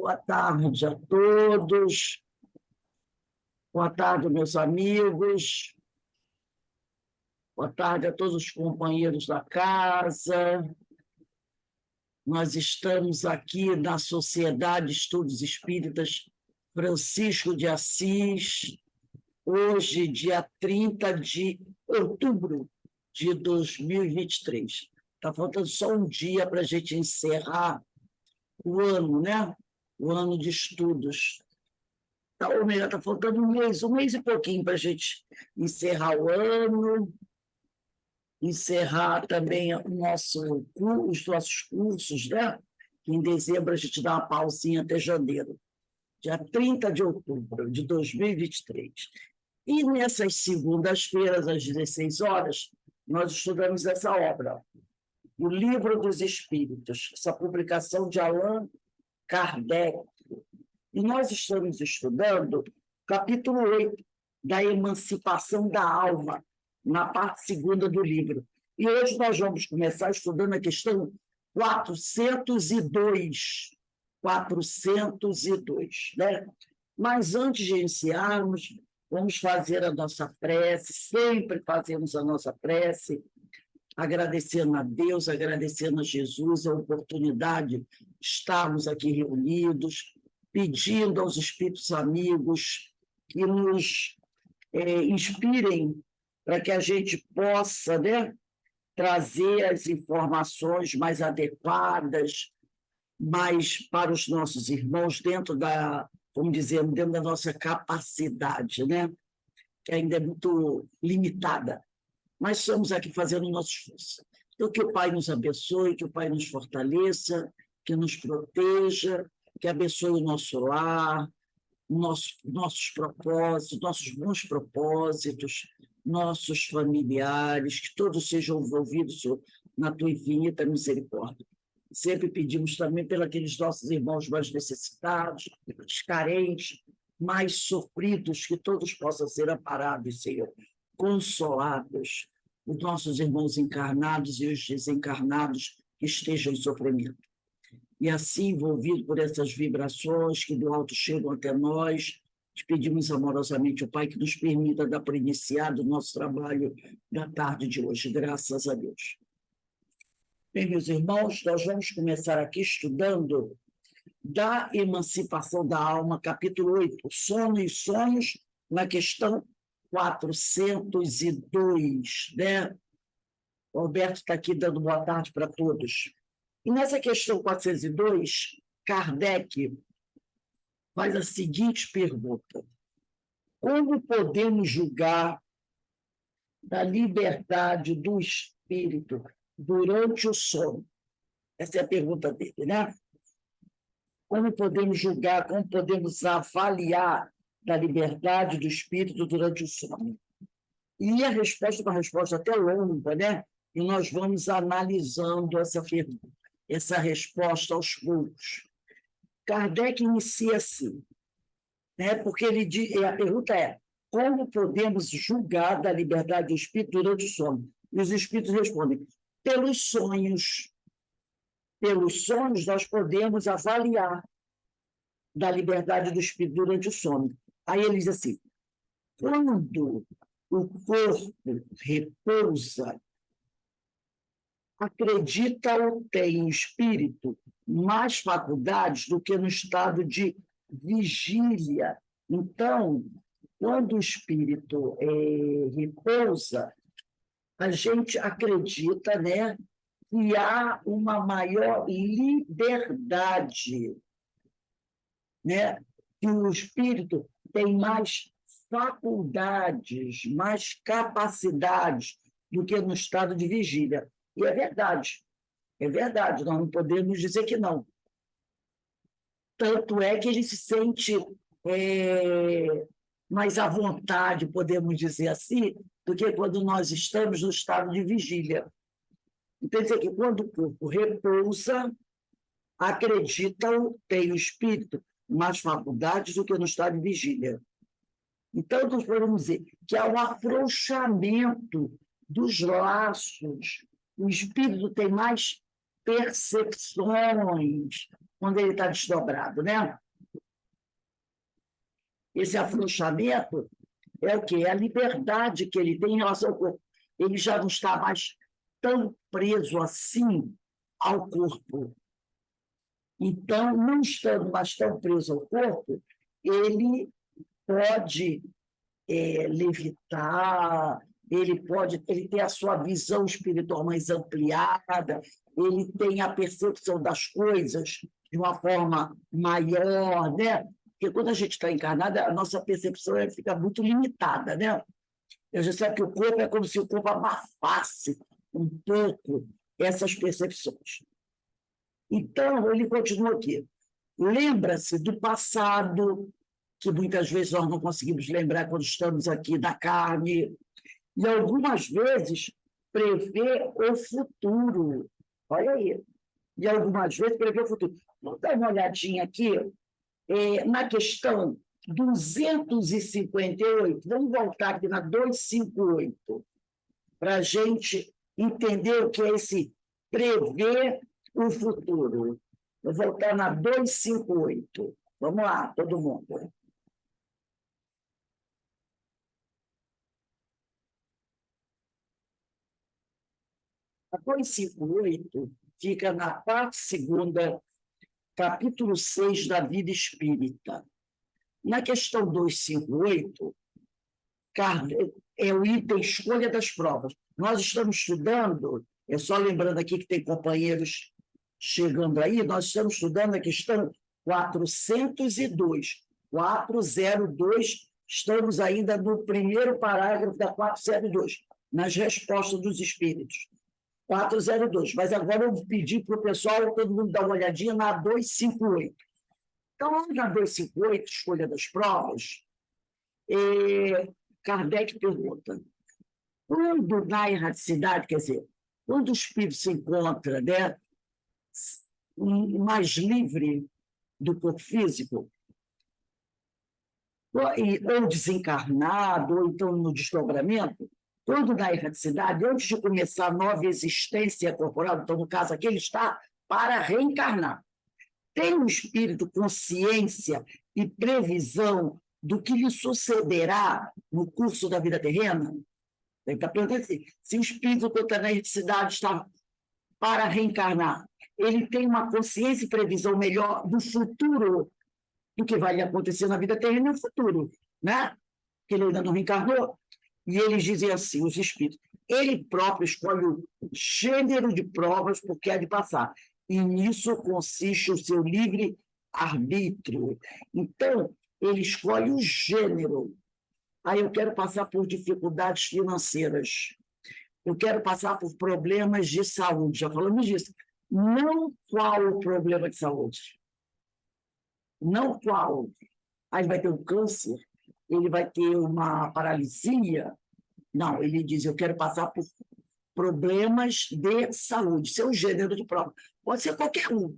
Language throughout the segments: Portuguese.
Boa tarde a todos. Boa tarde, meus amigos. Boa tarde a todos os companheiros da casa. Nós estamos aqui na Sociedade Estudos Espíritas Francisco de Assis, hoje, dia 30 de outubro de 2023. Está faltando só um dia para a gente encerrar o ano, né? O ano de estudos. Ou melhor, está faltando um mês e pouquinho para a gente encerrar o ano, encerrar também os nossos cursos, né? Que em dezembro a gente dá uma pausinha até janeiro, dia 30 de outubro de 2023. E nessas segundas-feiras, às 16 horas, nós estudamos essa obra, O Livro dos Espíritos, essa publicação de Allan Kardec. E nós estamos estudando o capítulo 8 da emancipação da alma, na parte segunda do livro. E hoje nós vamos começar estudando a questão 402. 402, né? Mas antes de iniciarmos, vamos fazer a nossa prece, sempre fazemos a nossa prece, agradecendo a Deus, agradecendo a Jesus a oportunidade de estarmos aqui reunidos, pedindo aos espíritos amigos que nos inspirem para que a gente possa, né, trazer as informações mais adequadas, mais para os nossos irmãos, dentro da, vamos dizer, dentro da nossa capacidade, né, que ainda é muito limitada. Mas estamos aqui fazendo o nosso esforço. Então, que o Pai nos abençoe, que o Pai nos fortaleça, que nos proteja, que abençoe o nosso lar, nossos propósitos, nossos bons propósitos, nossos familiares, que todos sejam envolvidos, Senhor, na tua infinita misericórdia. Sempre pedimos também pelos aqueles nossos irmãos mais necessitados, os carentes, mais sofridos, que todos possam ser amparados, Senhor, consolados, os nossos irmãos encarnados e os desencarnados que estejam em sofrimento. E assim, envolvido por essas vibrações que do alto chegam até nós, te pedimos amorosamente, o Pai, que nos permita dar por iniciado o nosso trabalho da tarde de hoje, graças a Deus. Bem, meus irmãos, nós vamos começar aqui estudando da emancipação da alma, capítulo 8, Sono e Sonhos, na questão 402, né? O Alberto está aqui dando boa tarde para todos. E nessa questão 402, Kardec faz a seguinte pergunta: como podemos julgar da liberdade do espírito durante o sono? Essa é a pergunta dele, né? Como podemos julgar, como podemos avaliar da liberdade do espírito durante o sono? E a resposta é uma resposta até longa, né? E nós vamos analisando essa pergunta, essa resposta aos poucos. Kardec inicia assim, né? Porque a pergunta é: como podemos julgar da liberdade do espírito durante o sono? E os espíritos respondem: pelos sonhos. Pelos sonhos nós podemos avaliar da liberdade do espírito durante o sono. Aí ele diz assim: quando o corpo repousa, acredita ou tem o espírito mais faculdades do que no estado de vigília. Então, quando o espírito repousa, a gente acredita, né, que há uma maior liberdade, né, que o espírito tem mais faculdades, mais capacidades do que no estado de vigília. E é verdade, nós não podemos dizer que não. Tanto é que ele se sente mais à vontade, podemos dizer assim, do que quando nós estamos no estado de vigília. Então, quer dizer que quando o corpo repousa, acredita ou tem o espírito mais faculdades do que no estado de vigília. Então, nós podemos dizer que há um afrouxamento dos laços, o espírito tem mais percepções, quando ele está desdobrado, né? Esse afrouxamento é o quê? É a liberdade que ele tem em relação ao corpo. Ele já não está mais tão preso assim ao corpo. Então, não estando mais tão preso ao corpo, ele pode levitar, ele tem a sua visão espiritual mais ampliada, ele tem a percepção das coisas de uma forma maior, né? Porque quando a gente está encarnada, a nossa percepção fica muito limitada, né? Eu já sei que o corpo é como se o corpo abafasse um pouco essas percepções. Então, ele continua aqui. Lembra-se do passado, que muitas vezes nós não conseguimos lembrar quando estamos aqui na carne, e algumas vezes prevê o futuro. Olha aí. E algumas vezes prevê o futuro. Vamos dar uma olhadinha aqui na questão 258. Vamos voltar aqui na 258, para a gente entender o que é esse prever o futuro. Vou voltar na 258. Vamos lá, todo mundo. A 258 fica na parte segunda, capítulo 6 da vida espírita. Na questão 258, é o item escolha das provas. Nós estamos estudando, só lembrando aqui que tem companheiros chegando aí, nós estamos estudando a questão 402. 402, estamos ainda no primeiro parágrafo da 402, nas respostas dos espíritos. 402. Mas agora eu vou pedir para o pessoal, todo mundo dar uma olhadinha na 258. Então, na 258, escolha das provas, Kardec pergunta, quando na erraticidade, quer dizer, quando o espírito se encontra, né, mais livre do corpo físico, ou desencarnado, ou então no desdobramento, quando na erraticidade, antes de começar a nova existência corporal, então, no caso aqui, ele está para reencarnar. Tem o espírito consciência e previsão do que lhe sucederá no curso da vida terrena? Ele está perguntando assim, se o espírito que está na erraticidade está para reencarnar, ele tem uma consciência e previsão melhor do futuro do que vai lhe acontecer na vida terrena no futuro, né? Porque ele ainda não reencarnou. E eles dizem assim, os espíritos, ele próprio escolhe o gênero de provas por que há de passar. E nisso consiste o seu livre arbítrio. Então, ele escolhe o gênero. Aí eu quero passar por dificuldades financeiras. Eu quero passar por problemas de saúde. Já falamos disso. Não qual o problema de saúde. Não qual. Aí ele vai ter um câncer, ele vai ter uma paralisia. Não, ele diz, eu quero passar por problemas de saúde. Seu gênero de prova. Pode ser qualquer um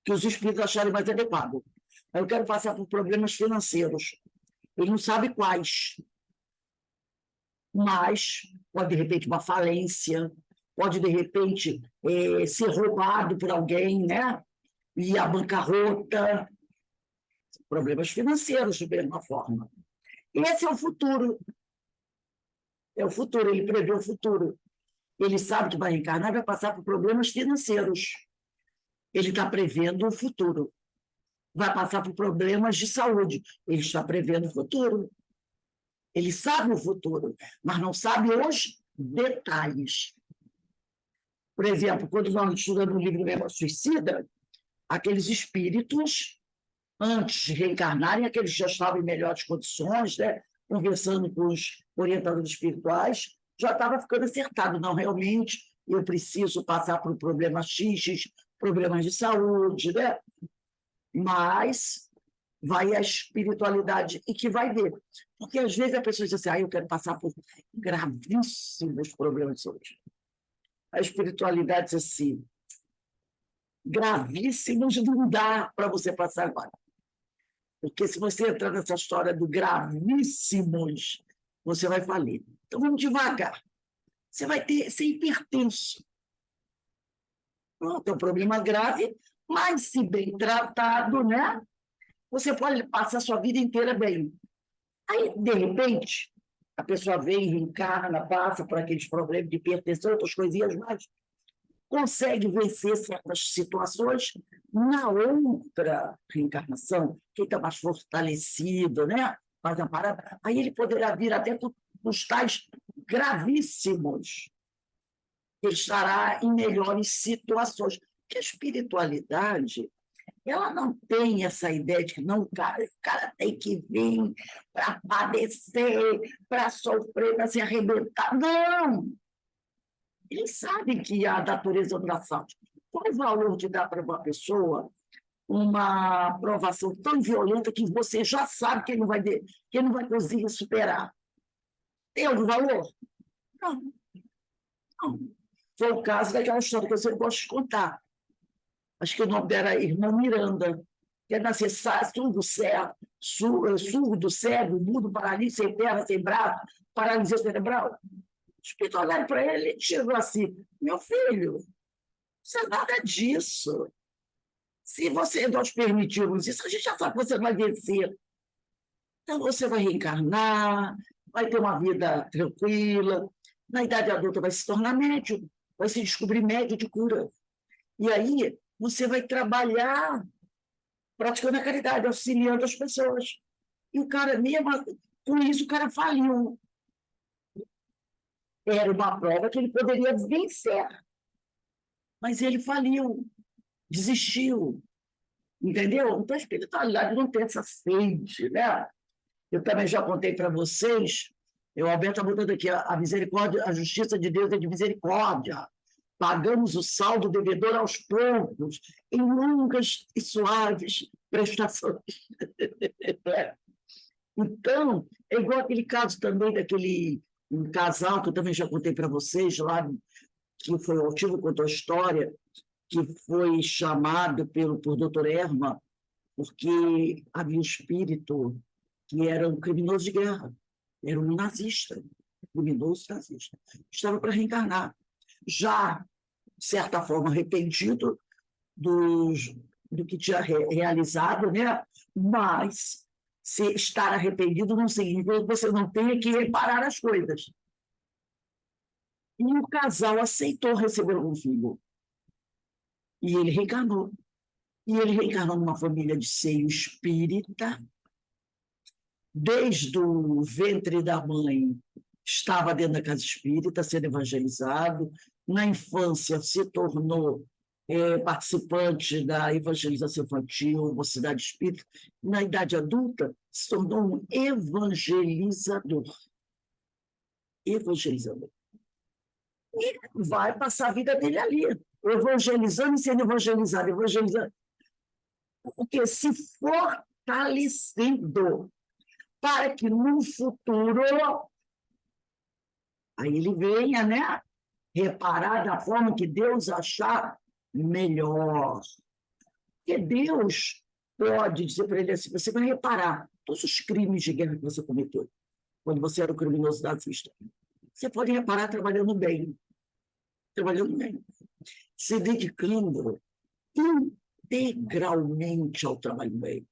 que os espíritos acharem mais adequado. Eu quero passar por problemas financeiros. Ele não sabe quais. Mas pode, de repente, uma falência, pode, de repente, ser roubado por alguém, né? E a bancarrota. Problemas financeiros, de mesma forma. Esse é o futuro. É o futuro, ele prevê o futuro. Ele sabe que vai reencarnar e vai passar por problemas financeiros. Ele está prevendo o futuro. Vai passar por problemas de saúde. Ele está prevendo o futuro. Ele sabe o futuro, mas não sabe os detalhes. Por exemplo, quando nós estudamos o livro Memória Suicida, aqueles espíritos, antes de reencarnarem, aqueles já estavam em melhores condições, né? Conversando com os orientadores espirituais, já estava ficando acertado. Não, realmente, eu preciso passar por problemas X, problemas de saúde, né? Mas vai a espiritualidade e que vai ver. Porque, às vezes, a pessoa diz assim, eu quero passar por gravíssimos problemas de saúde. A espiritualidade diz assim, gravíssimos não dá para você passar agora. Porque se você entrar nessa história do gravíssimos, você vai falir. Então, vamos devagar. Você vai ser hipertenso. Não, tem um problema grave, Mas, se bem tratado, né? Você pode passar a sua vida inteira bem. Aí, de repente, a pessoa vem, reencarna, passa por aqueles problemas de hipertensão, outras coisinhas mais, consegue vencer certas situações na outra reencarnação, que está mais fortalecido, né? Faz uma parada. Aí ele poderá vir até os tais gravíssimos, ele estará em melhores situações. Porque a espiritualidade, ela não tem essa ideia de que não, o cara tem que vir para padecer, para sofrer, para se arrebentar. Não! Eles sabem que a natureza da ação. Qual o valor de dar para uma pessoa uma provação tão violenta que você já sabe que ele não vai conseguir superar? Tem algum valor? Não, não. Foi o caso daquela história que eu sempre gosto de contar. Acho que o nome dela era Irmã Miranda, que é nascer surdo, surdo, cego, mudo, paralítico, sem perna, sem braço, paralisia cerebral. O espírito olharam para ele e chegou assim: meu filho, não é nada disso. Se nós permitirmos isso, a gente já sabe que você vai vencer. Então, você vai reencarnar, vai ter uma vida tranquila, na idade adulta vai se tornar médium, vai se descobrir médium de cura. E aí, você vai trabalhar praticando a caridade, auxiliando as pessoas. E o cara, mesmo com isso, o cara faliu. Era uma prova que ele poderia vencer, mas ele faliu, desistiu, entendeu? Então, a espiritualidade não tem essa sede, né? Eu também já contei para vocês, o Alberto está botando aqui, a misericórdia, a justiça de Deus é de misericórdia. Pagamos o saldo devedor aos poucos, em longas e suaves prestações. Então, é igual aquele caso também daquele um casal, que eu também já contei para vocês, lá, que foi o Altivo contou a história, que foi chamado por Dr. Erma, porque havia um espírito que era um criminoso de guerra, era um nazista, criminoso nazista. Estava para reencarnar. Já, de certa forma, arrependido do que tinha realizado, né? Mas se estar arrependido não significa que você não tenha que reparar as coisas. E o casal aceitou receber um filho. E ele reencarnou. E ele reencarnou numa família de seio espírita. Desde o ventre da mãe, estava dentro da casa espírita, sendo evangelizado. Na infância, se tornou participante da evangelização infantil, mocidade espírita. Na idade adulta, se tornou um evangelizador. Evangelizador. E vai passar a vida dele ali, evangelizando e sendo evangelizado, evangelizando. Porque se fortalecendo para que no futuro aí ele venha, né, reparar da forma que Deus achar melhor. Porque Deus pode dizer para ele assim: você vai reparar todos os crimes de guerra que você cometeu quando você era o criminoso nazista. Você pode reparar trabalhando bem, se dedicando integralmente ao trabalho bem.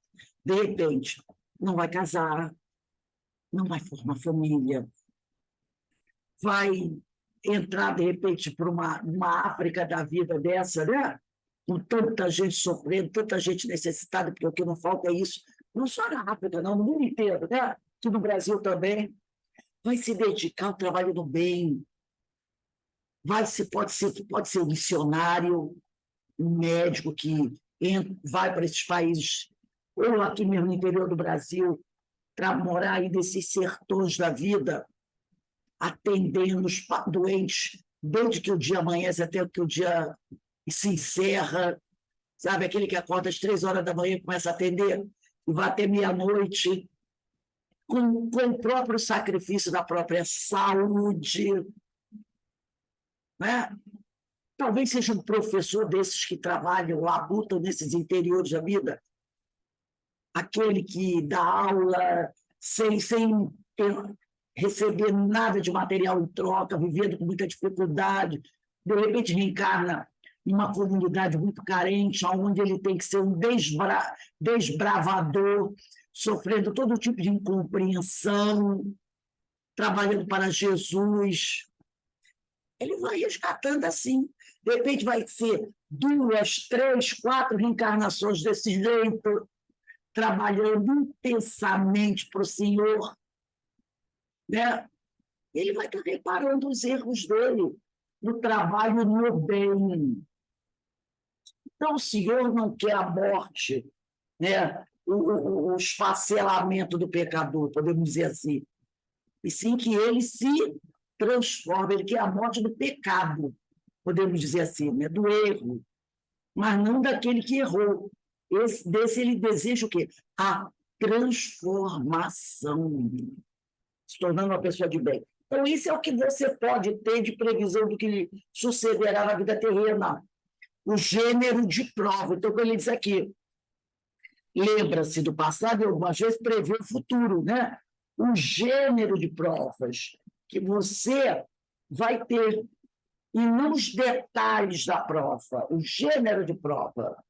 De repente, não vai casar, não vai formar família, vai entrar, de repente, para uma África da vida dessa, né? Com tanta gente sofrendo, tanta gente necessitada, porque o que não falta é isso, não só na África, não, no mundo inteiro, né? Aqui no Brasil também. Vai se dedicar ao trabalho do bem, pode ser um missionário, um médico que vai para esses países, ou aqui mesmo no interior do Brasil, para morar aí nesses sertões da vida, atendendo os doentes, desde que o dia amanhece até que o dia se encerra, sabe? Aquele que acorda às 3 horas da manhã e começa a atender, e vai até meia-noite, com o próprio sacrifício da própria saúde, né? Talvez seja um professor desses que trabalham, labutam nesses interiores da vida, aquele que dá aula sem receber nada de material em troca, vivendo com muita dificuldade, de repente reencarna uma comunidade muito carente, onde ele tem que ser um desbravador, sofrendo todo tipo de incompreensão, trabalhando para Jesus. Ele vai resgatando assim. De repente vai ser 2, 3, 4 reencarnações desse jeito, trabalhando intensamente para o Senhor. Né? Ele vai estar reparando os erros dele no trabalho no bem. Então, o Senhor não quer a morte, né? o esfacelamento do pecador, podemos dizer assim, e sim que ele se transforma, ele quer a morte do pecado, podemos dizer assim, né? Do erro, mas não daquele que errou. Desse ele deseja o quê? A transformação, se tornando uma pessoa de bem. Então, isso é o que você pode ter de previsão do que sucederá na vida terrena. O gênero de prova. Então, quando ele diz aqui, lembra-se do passado e algumas vezes prevê o futuro, né? O gênero de provas que você vai ter, e não os detalhes da prova, o gênero de prova.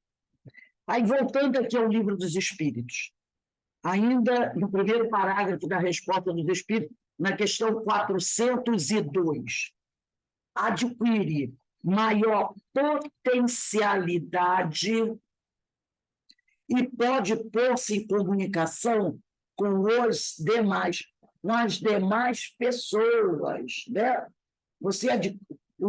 Aí, voltando aqui ao Livro dos Espíritos, ainda no primeiro parágrafo da resposta dos Espíritos, na questão 402, adquire maior potencialidade e pode pôr-se em comunicação com os demais, com as demais pessoas, né? O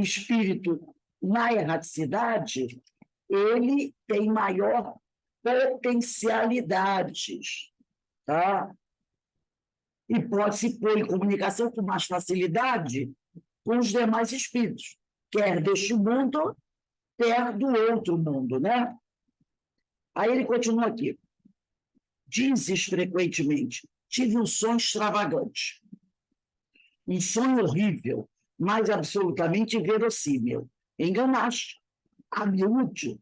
espírito na erraticidade, ele tem maior potencialidades, tá? E pode se pôr em comunicação com mais facilidade com os demais espíritos, quer deste mundo, quer do outro mundo, né? Aí ele continua aqui. Dizes frequentemente, tive um sonho extravagante, um sonho horrível, mas absolutamente verossímil. Enganaste. A miúde,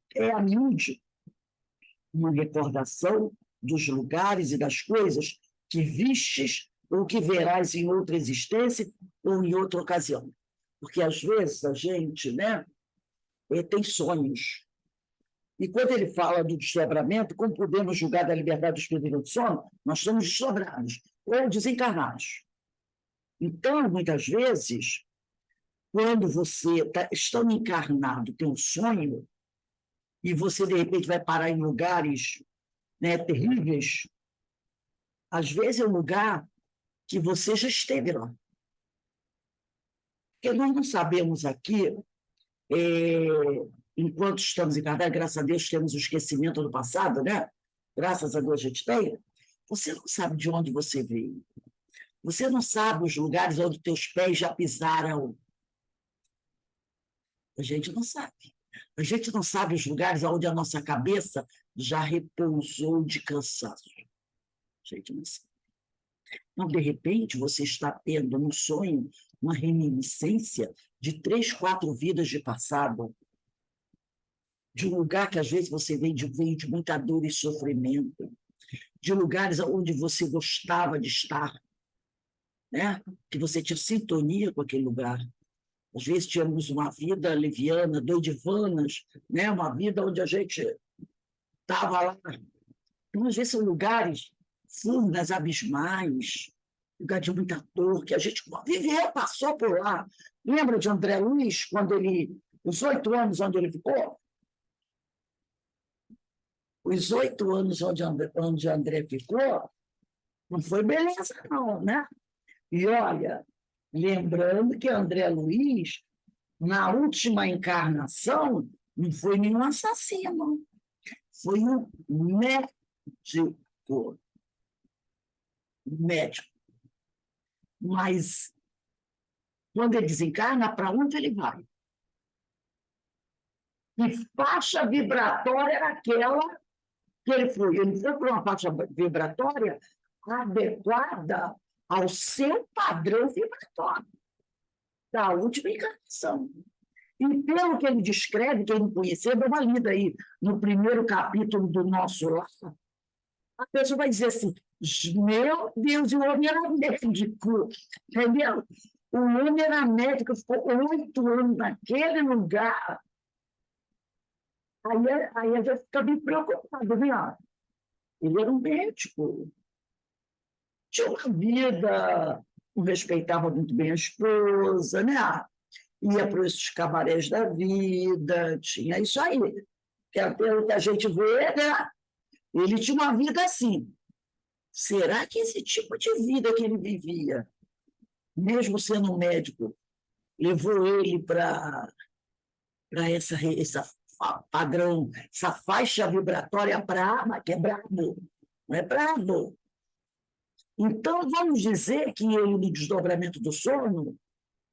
uma recordação dos lugares e das coisas que vistes ou que verás em outra existência ou em outra ocasião. Porque, às vezes, a gente, né, tem sonhos. E quando ele fala do desdobramento, como podemos julgar da liberdade do espírito do sono, nós estamos desdobrados ou desencarnados. Então, muitas vezes, quando você está estando encarnado, tem um sonho, e você, de repente, vai parar em lugares, né, terríveis, às vezes é um lugar que você já esteve lá. Porque nós não sabemos aqui, enquanto estamos encarnados, graças a Deus temos o esquecimento do passado, né? Graças a Deus a gente tem. Você não sabe de onde você veio. Você não sabe os lugares onde teus pés já pisaram. A gente não sabe. A gente não sabe os lugares onde a nossa cabeça já repousou de cansaço. A gente não sabe. Então, de repente, você está tendo um sonho, uma reminiscência de 3, 4 vidas de passado, de um lugar que às vezes você veio de muita dor e sofrimento, de lugares onde você gostava de estar, né? Que você tinha sintonia com aquele lugar. Às vezes tínhamos uma vida leviana, doidivanas, né? Uma vida onde a gente estava lá. Então, às vezes são lugares fundas, abismais, lugar de muita dor, que a gente viveu, passou por lá. Lembra de André Luiz, quando ele, os 8 anos onde ele ficou? Os 8 anos onde André ficou, não foi beleza, não, né? E olha, lembrando que André Luiz, na última encarnação, não foi nenhum assassino, foi um médico. Médico. Mas, quando ele desencarna, para onde ele vai? Que faixa vibratória era aquela que ele foi? Ele foi para uma faixa vibratória adequada ao seu padrão vibratório da última encarnação. E pelo que ele descreve, quem não conhecer, dá uma lida aí no primeiro capítulo do nosso lar, a pessoa vai dizer assim, meu Deus, o homem era médico, entendeu? O homem era médico, ficou 8 anos naquele lugar, Aí a gente fica bem preocupado, né? Ele era um médico, tinha uma vida, não respeitava muito bem a esposa, né? Ia para esses cabarés da vida, tinha isso aí. Que é pelo que a gente vê, né? Ele tinha uma vida assim. Será que esse tipo de vida que ele vivia, mesmo sendo um médico, levou ele para essa padrão, essa faixa vibratória braba, que é brabo, não é brabo? Então, vamos dizer que ele, no desdobramento do sono,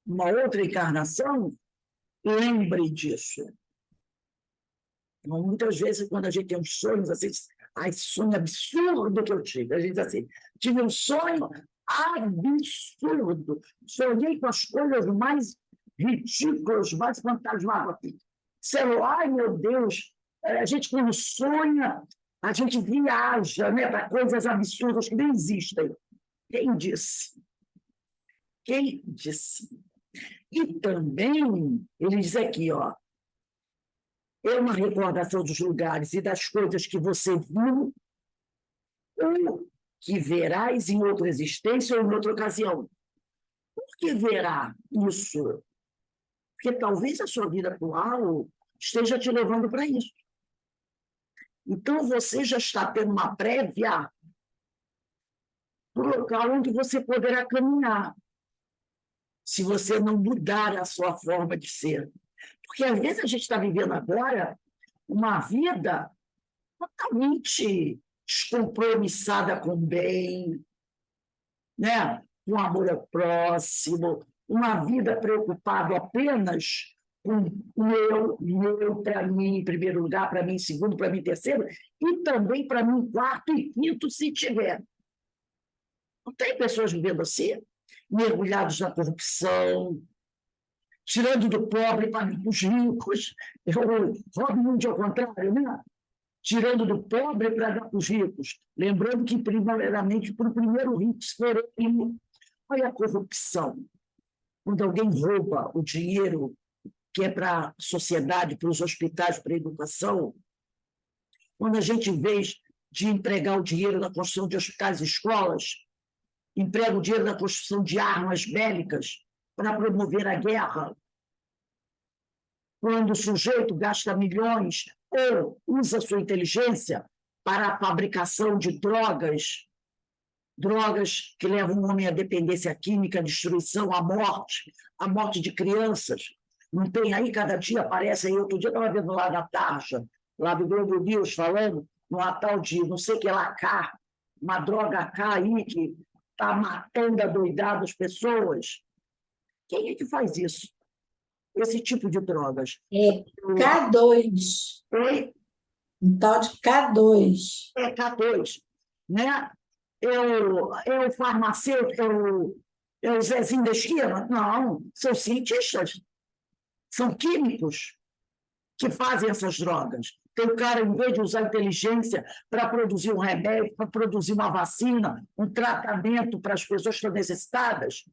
uma outra encarnação, lembre disso. Então, muitas vezes, quando a gente tem uns sonhos assim, esse sonho absurdo que eu tive, a gente diz assim, tive um sonho absurdo, sonhei com as coisas mais ridículas, mais fantasmagóricas. Ai, meu Deus, a gente quando sonha, a gente viaja, né, para coisas absurdas que nem existem. Quem disse? Quem disse? E também, ele diz aqui, ó, é uma recordação dos lugares e das coisas que você viu ou que verás em outra existência ou em outra ocasião. Por que verá isso? Porque talvez a sua vida atual esteja te levando para isso. Então, você já está tendo uma prévia para o local onde você poderá caminhar, se você não mudar a sua forma de ser. Porque, às vezes, a gente está vivendo agora uma vida totalmente descompromissada com o bem, né? Com amor ao próximo, uma vida preocupada apenas com o eu para mim em primeiro lugar, para mim em segundo, para mim em terceiro, e também para mim em quarto e quinto, se tiver. Não tem pessoas vivendo assim, mergulhados na corrupção, tirando do pobre para os ricos. Robin Hood ao contrário, né? Tirando do pobre para dar para os ricos. Lembrando que, primeiramente, para o primeiro rico, se for ele, olha a corrupção. Quando alguém rouba o dinheiro que é para a sociedade, para os hospitais, para a educação, quando a gente, em vez de empregar o dinheiro na construção de hospitais e escolas, emprega o dinheiro na construção de armas bélicas para promover a guerra, quando o sujeito gasta milhões ou usa sua inteligência para a fabricação de drogas que levam o homem à dependência química, à destruição, à morte de crianças. Não tem aí, cada dia aparece aí, outro dia eu estava vendo lá na Tarja, lá do Globo News, falando numa tal de não sei o que lá, K, uma droga K aí que está matando adoidado as pessoas. Quem é que faz isso? Esse tipo de drogas. É K2, Oi? um tal de K2. É K2, né? É o farmacêutico, é o Zezinho da esquina? Não, são cientistas, são químicos que fazem essas drogas. Tem o cara, em vez de usar inteligência para produzir um remédio, para produzir uma vacina, um tratamento para as pessoas que estão necessitadas,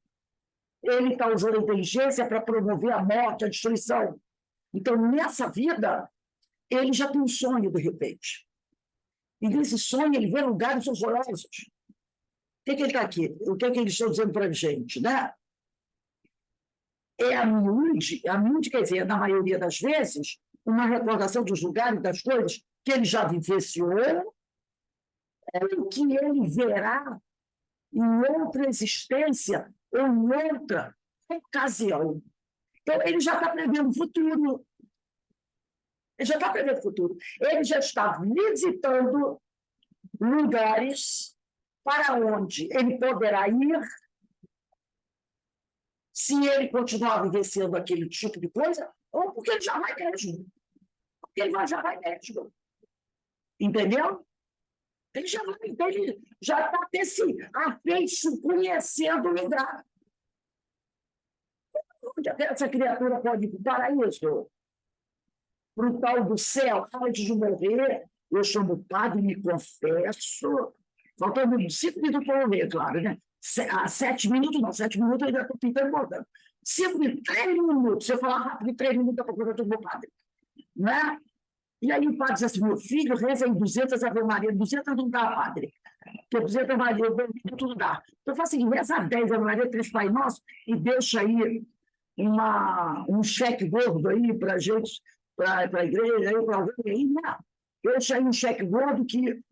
ele está usando a inteligência para promover a morte, a destruição. Então, nessa vida, ele já tem um sonho, de repente. E nesse sonho, ele vê lugares horrorosos. O que ele está aqui? O que eles estão dizendo para a gente? Né? É a miúde, quer dizer, na maioria das vezes, uma recordação dos lugares, das coisas que ele já vivenciou, que ele verá em outra existência ou em outra ocasião. Então, ele já está prevendo o futuro. Ele já está prevendo o futuro. Ele já está visitando lugares para onde ele poderá ir se ele continuar vivenciando aquele tipo de coisa, ou porque ele já vai mesmo. Porque ele já vai mesmo. Entendeu? Ele já está se afeiço, conhecendo o lugar. Onde essa criatura pode ir para isso? Para o tal do céu, antes de morrer, eu chamo padre, me confesso. Faltando 5 minutos para morrer, claro, né? 7 minutos, não, 7 minutos eu ainda estou pintando bordando. 5 minutos, 3 minutos, se eu falar rápido, 3 minutos, dá para procurar todo meu padre. Né? E aí o padre disse assim, meu filho, reza em 200 Ave Maria. 200 não dá, padre. Porque 200 Ave Maria, tudo dá. Então eu falo assim, reza 10 Ave Maria, 3 Pai Nosso, e deixa aí um cheque gordo aí para a gente, para a igreja, aí para alguém aí, não. Deixa aí um cheque gordo que o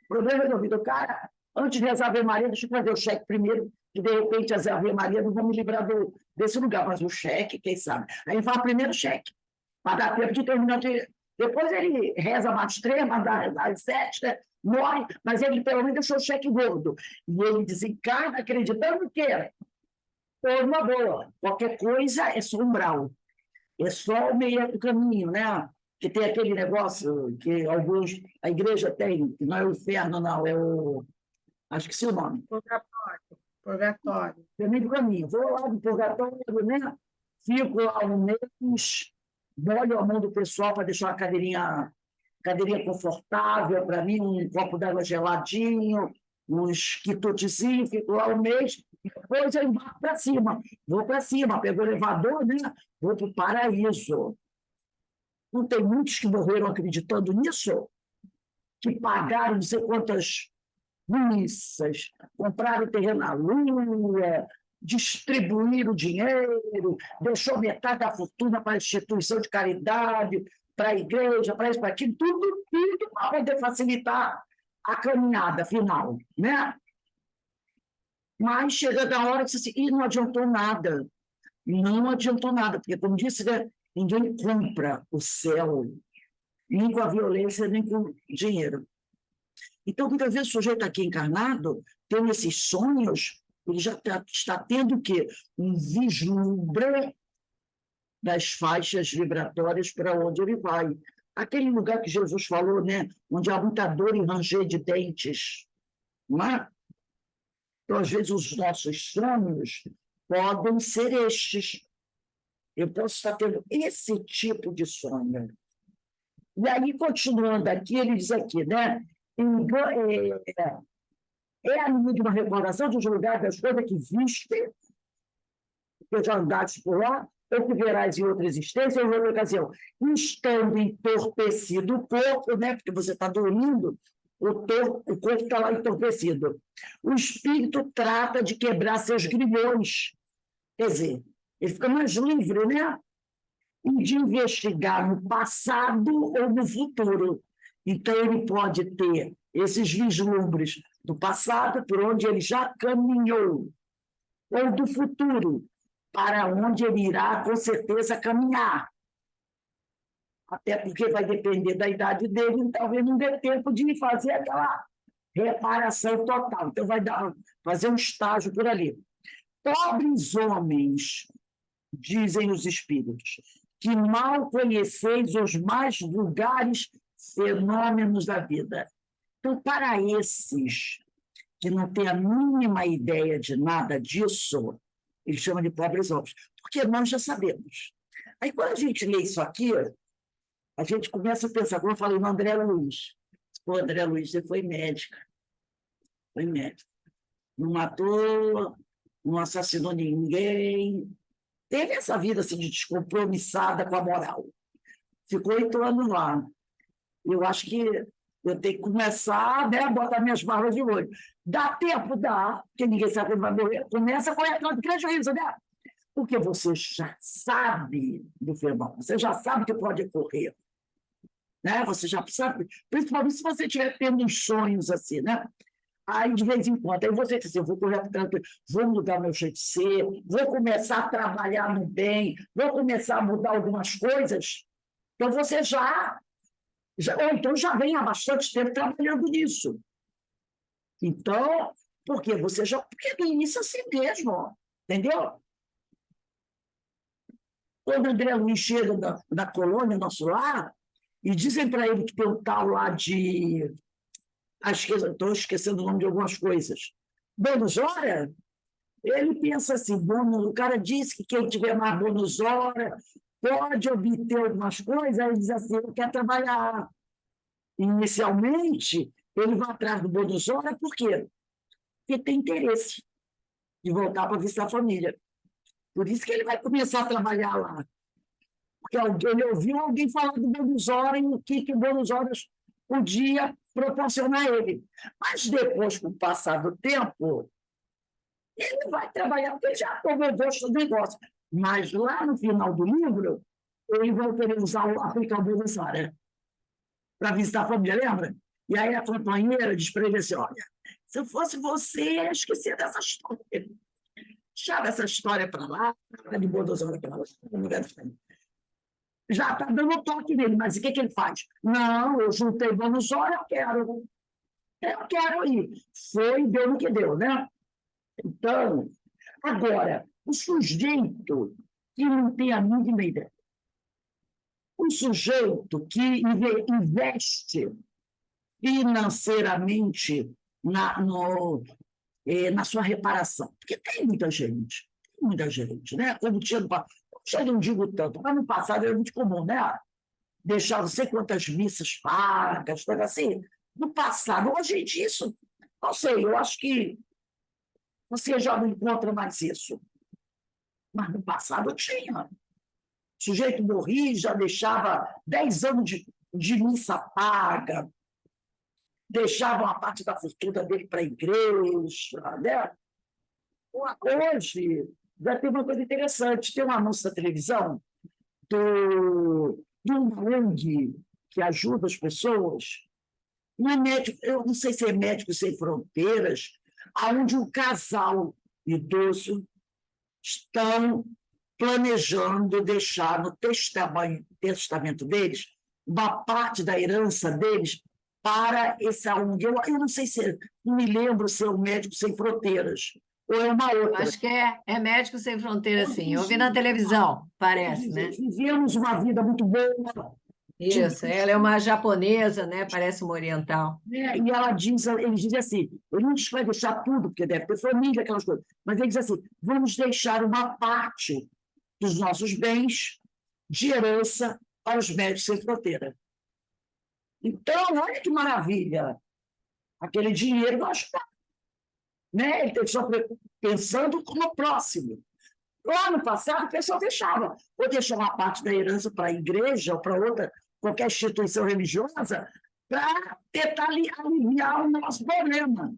problema resolvido. O cara, antes de rezar a Ave Maria, deixa eu fazer o cheque primeiro, que de repente as Ave Maria não vão me livrar desse lugar, mas o cheque, quem sabe? Aí ele fala primeiro o cheque, para dar tempo de terminar de. Depois ele reza mais 3, manda às 7, né? Morre, mas ele pelo menos deixou o cheque gordo. E ele desencarna acreditando que foi uma boa. Qualquer coisa é só umbral. É só o meio do caminho, né? Que tem aquele negócio que alguns, a igreja tem, que não é o inferno, não, é o. Acho que sim o nome. Purgatório. Purgatório. É meio do caminho. Vou lá do purgatório, né? Fico lá um mês, molho a mão do pessoal para deixar uma cadeirinha confortável para mim, um copo d'água geladinho, uns quitutezinhos, fico lá um mês, depois eu embarco para cima. Vou para cima, pego o elevador, né? Vou para o paraíso. Não tem muitos que morreram acreditando nisso? Que pagaram não sei quantas missas, compraram terreno na Lua, distribuíram dinheiro, deixou metade da fortuna para a instituição de caridade, para a igreja, para isso, para aquilo, tudo para poder facilitar a caminhada final. Né? Mas chega da hora que você e não adiantou nada. Não adiantou nada, porque, como disse, né, ninguém compra o céu, nem com a violência, nem com dinheiro. Então, muitas vezes o sujeito aqui encarnado tem esses sonhos, ele já está tendo o quê? Um vislumbre das faixas vibratórias para onde ele vai. Aquele lugar que Jesus falou, né? Onde há muita dor e ranger de dentes. Não é? Então, às vezes, os nossos sonhos podem ser estes. Eu posso estar tendo esse tipo de sonho. E aí, continuando aqui, ele diz aqui, né? É a minha de uma recordação de julgar das coisas que viste, que já andaste por lá, ou que verás em outra existência, ou em outra ocasião. Estando entorpecido o corpo, né? Porque você está dormindo, o corpo está lá entorpecido. O espírito trata de quebrar seus grilhões. Quer dizer, ele fica mais livre, né? E de investigar no passado ou no futuro. Então, ele pode ter esses vislumbres do passado, por onde ele já caminhou, ou do futuro, para onde ele irá, com certeza, caminhar. Até porque vai depender da idade dele, talvez não dê tempo de fazer aquela reparação total. Então, fazer um estágio por ali. Pobres homens, dizem os espíritos, que mal conheceis os mais vulgares fenômenos da vida. Então, para esses que não têm a mínima ideia de nada disso, eles chamam de pobres homens, porque nós já sabemos. Aí, quando a gente lê isso aqui, a gente começa a pensar, como eu falei no André Luiz. O André Luiz foi médico. Foi médico. Não matou, não assassinou ninguém. Teve essa vida assim, de descompromissada com a moral. Ficou 8 anos lá. Eu acho que eu tenho que começar, né, a botar minhas barras de olho. Dá tempo? Dá, porque ninguém sabe quando vai morrer. Começa a correr atrás do prejuízo, né? Porque você já sabe do fenômeno, você já sabe que pode ocorrer. Né? Você já sabe, principalmente se você estiver tendo uns sonhos assim, né? Aí, de vez em quando, aí você diz assim, eu vou correr atrás, vou mudar meu jeito de ser, vou começar a trabalhar no bem, vou começar a mudar algumas coisas. Então, você ou então já vem há bastante tempo trabalhando nisso. Então, porque no início é assim mesmo, entendeu? Quando o André Luiz chega da colônia, nosso lar, e dizem para ele que tem um tal lá de... Estou esquecendo o nome de algumas coisas. Bônus hora, ele pensa assim, o cara disse que quem tiver mais bônus hora pode obter algumas coisas, ele diz assim, eu quero trabalhar. Inicialmente, ele vai atrás do bônus hora, por quê? Porque tem interesse de voltar para visitar a família. Por isso que ele vai começar a trabalhar lá. porque ele ouviu alguém falar do Buenos Aires e o que o Buenos Aires podia proporcionar a ele. Mas depois, com o passar do tempo, ele vai trabalhar, porque ele já tomou gosto do negócio. Mas lá no final do livro, ele vai querer aplicar o Buenos Aires para visitar a família, lembra? E aí a companheira diz para ele assim: olha, se eu fosse você, eu esquecia dessa história. Deixava essa história para lá, de Buenos Aires para lá. Já está dando toque nele, mas o que ele faz? Não, eu juntei Buenos Aires, eu quero ir. Foi, deu no que deu, né? Então, agora, o sujeito que não tem a mínima ideia, o sujeito que investe financeiramente na sua reparação, porque tem muita gente, né? Como tinha no passado, eu não digo tanto, mas no passado era muito comum, né? Deixar não sei quantas missas pagas, coisa assim. No passado, hoje em dia, isso, não sei, eu acho que você já não encontra mais isso. Mas no passado tinha. O sujeito morria e já deixava 10 anos de missa paga, deixava uma parte da fortuna dele para a igreja. Né? Hoje, já tem uma coisa interessante. Tem um anúncio da televisão de uma ONG que ajuda as pessoas. Não é médico, eu não sei se é Médicos Sem Fronteiras, onde um casal idoso estão planejando deixar no testamento deles uma parte da herança deles para essa ONG. Eu não sei se, não me lembro se é o Médicos Sem Fronteiras ou é uma outra. Acho que é Médicos Sem Fronteiras, sim. Eu vi na televisão, parece, né? Vivemos uma vida muito boa. Isso, ela é uma japonesa, né? Parece uma oriental. E ela diz, ele diz assim, ele não vai deixar tudo, porque deve ter família, aquelas coisas, mas ele diz assim, vamos deixar uma parte dos nossos bens de herança para os Médicos Sem Fronteira. Então, olha que maravilha! Aquele dinheiro vai ajudar. Né? Ele só pensando no próximo. Lá no passado, o pessoal deixava. Ou deixava uma parte da herança para a igreja ou para outra, qualquer instituição religiosa, para tentar aliviar o nosso problema.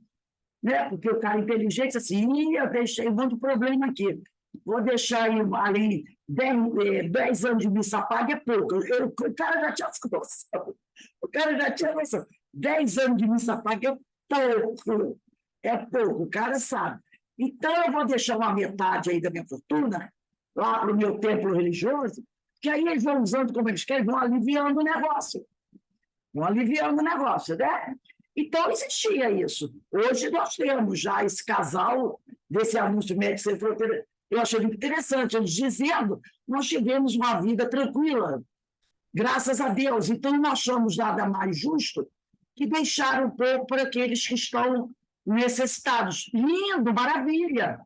Né? Porque o cara inteligente, assim, eu deixei muito problema aqui. Vou deixar ali 10 anos de missa paga é pouco. O cara já tinha noção. O cara já tinha noção. 10 anos de missa paga é pouco. É pouco, o cara sabe. Então, eu vou deixar uma metade aí da minha fortuna lá para o meu templo religioso, que aí eles vão usando como eles querem, vão aliviando o negócio. Vão aliviando o negócio, né? Então, existia isso. Hoje nós temos já esse casal desse anúncio Médicos Sem Fronteiras. Eu achei muito interessante, eles dizendo, nós tivemos uma vida tranquila, graças a Deus. Então, não achamos nada mais justo que deixar um pouco para aqueles que estão necessitados. Lindo, maravilha.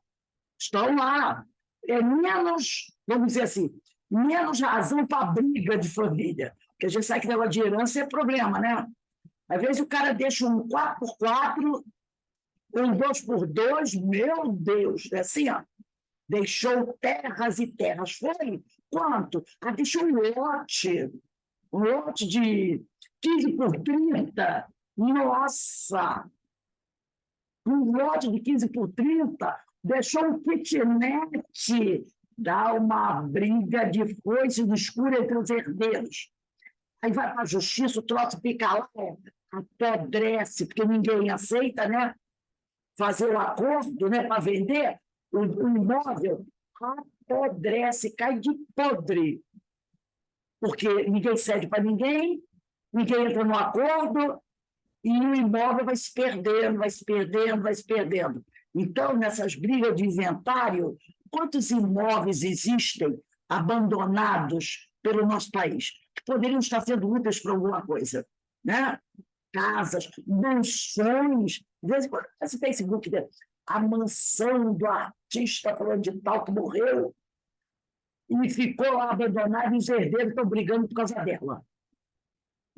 Estão lá. É menos, vamos dizer assim, menos razão para briga de família. Porque a gente sabe que negócio de herança é problema, né? Às vezes o cara deixa um 4x4, um 2x2, meu Deus, é assim, ó. Deixou terras e terras. Foi quanto? Deixou um lote de 15x30. Nossa! Um lote de 15x30, deixou um kitnet, dá uma briga de foice no escuro entre os herdeiros. Aí vai para a justiça, o troço fica lá, apodrece, porque ninguém aceita, né? Fazer o acordo, né, para vender o imóvel, apodrece, cai de podre. Porque ninguém cede para ninguém, ninguém entra no acordo, e o imóvel vai se perdendo, vai se perdendo, vai se perdendo. Então, nessas brigas de inventário, quantos imóveis existem abandonados pelo nosso país, que poderiam estar sendo úteis para alguma coisa? Né? Casas, mansões. De vez em quando, esse Facebook, a mansão do artista fulano de tal que morreu e ficou lá abandonada e os herdeiros estão brigando por causa dela.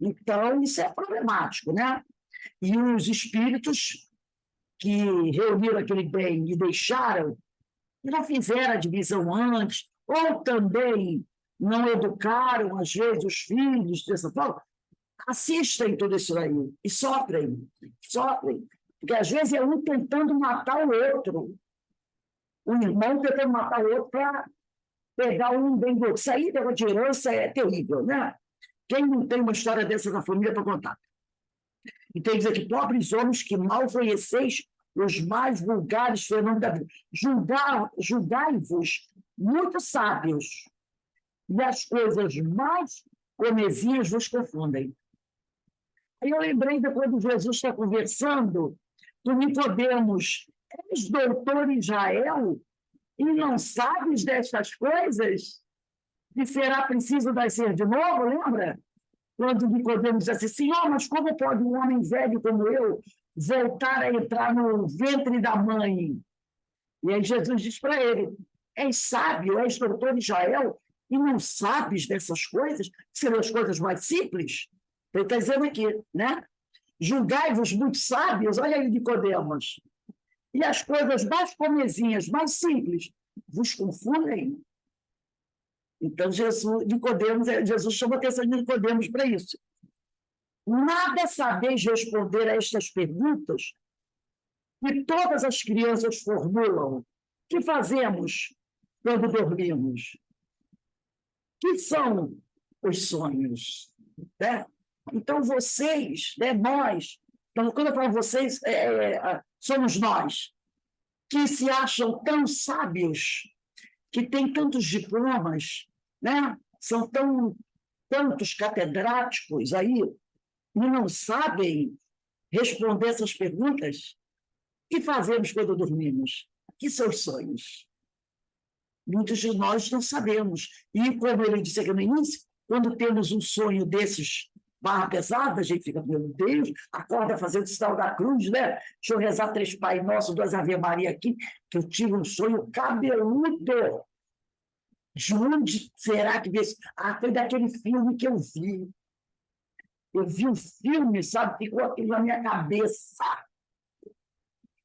Então, isso é problemático, né? E os espíritos que reuniram aquele bem e deixaram, não fizeram a divisão antes, ou também não educaram, às vezes, os filhos dessa forma, assistem tudo isso aí e sofrem, sofrem. Porque, às vezes, é um tentando matar o outro. Um irmão tentando matar o outro para pegar um bem do outro. Isso aí, negócio de herança, é terrível, né? Quem não tem uma história dessa na família para contar? E tem que dizer que pobres homens que mal conheceis os mais vulgares fenômenos da vida. Julgai-vos muito sábios, e as coisas mais comezinhas vos confundem. Aí eu lembrei, depois de Jesus estar conversando, do Nicodemos, és doutor em Israel e não sabes destas coisas? Que será preciso nascer de novo, lembra? Quando Nicodemos disse assim, Senhor, mas como pode um homem velho como eu voltar a entrar no ventre da mãe? E aí Jesus diz para ele, és sábio, és doutor em Israel, e não sabes dessas coisas, que serão as coisas mais simples? Ele está dizendo aqui, né? Julgai-vos muito sábios, olha aí Nicodemos, e as coisas mais comezinhas, mais simples, vos confundem? Então, Jesus chama a atenção de Nicodemos para isso. Nada sabeis responder a estas perguntas que todas as crianças formulam. O que fazemos quando dormimos? Que são os sonhos? Né? Então, vocês, né, nós, então, quando eu falo vocês, somos nós, que se acham tão sábios, que têm tantos diplomas, né? São tantos catedráticos aí, e não sabem responder essas perguntas. O que fazemos quando dormimos? Que são os sonhos? Muitos de nós não sabemos. E, como ele disse aqui no início, quando temos um sonho desses barra pesada, a gente fica, meu Deus, acorda fazendo o sinal da cruz, né? Deixa eu rezar 3 Pai Nosso, 2 Ave Maria aqui, que eu tive um sonho cabeludo. De onde será que veio? Foi daquele filme que eu vi. Eu vi um filme, sabe? Ficou aquilo na minha cabeça.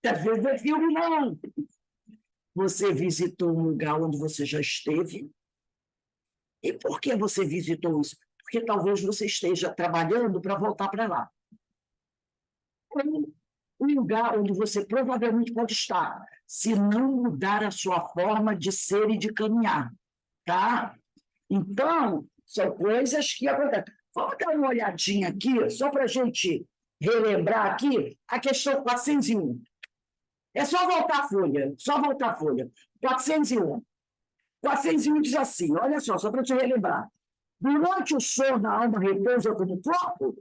Às vezes não é filme, não. Você visitou um lugar onde você já esteve? E por que você visitou isso? Porque talvez você esteja trabalhando para voltar para lá. Um lugar onde você provavelmente pode estar, se não mudar a sua forma de ser e de caminhar. Tá? Então, são coisas que acontecem. Vamos dar uma olhadinha aqui, só para a gente relembrar aqui, a questão 401. É só voltar a folha, só voltar a folha. 401. 401 diz assim, olha só para te relembrar. Durante o sono, a alma repousa como o corpo?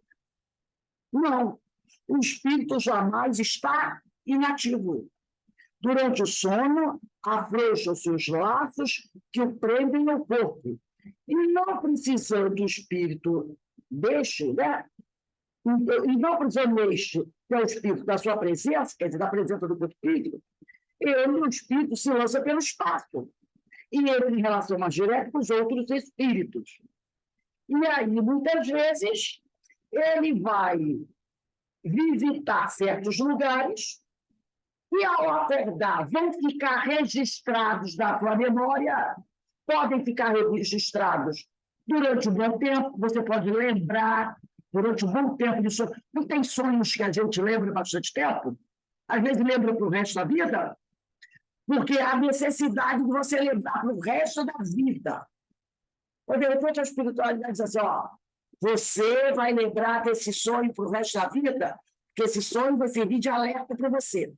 Não. O espírito jamais está inativo. Durante o sono, afrouxa os seus laços que o prendem ao corpo. E não precisando o espírito deste, né? E não precisando este, que é o espírito da sua presença, quer dizer, da presença do espírito, ele, o espírito, se lança pelo espaço. E ele, em relação mais direta com os outros espíritos. E aí, muitas vezes, ele vai visitar certos lugares e, ao acordar, vão ficar registrados na tua memória, podem ficar registrados durante um bom tempo, você pode lembrar durante um bom tempo de sonho. Não tem sonhos que a gente lembra bastante tempo? Às vezes lembra para o resto da vida? Porque há necessidade de você lembrar para o resto da vida. Quando de repente a espiritualidade diz assim, ó, você vai lembrar desse sonho para o resto da vida, porque esse sonho vai servir de alerta para você.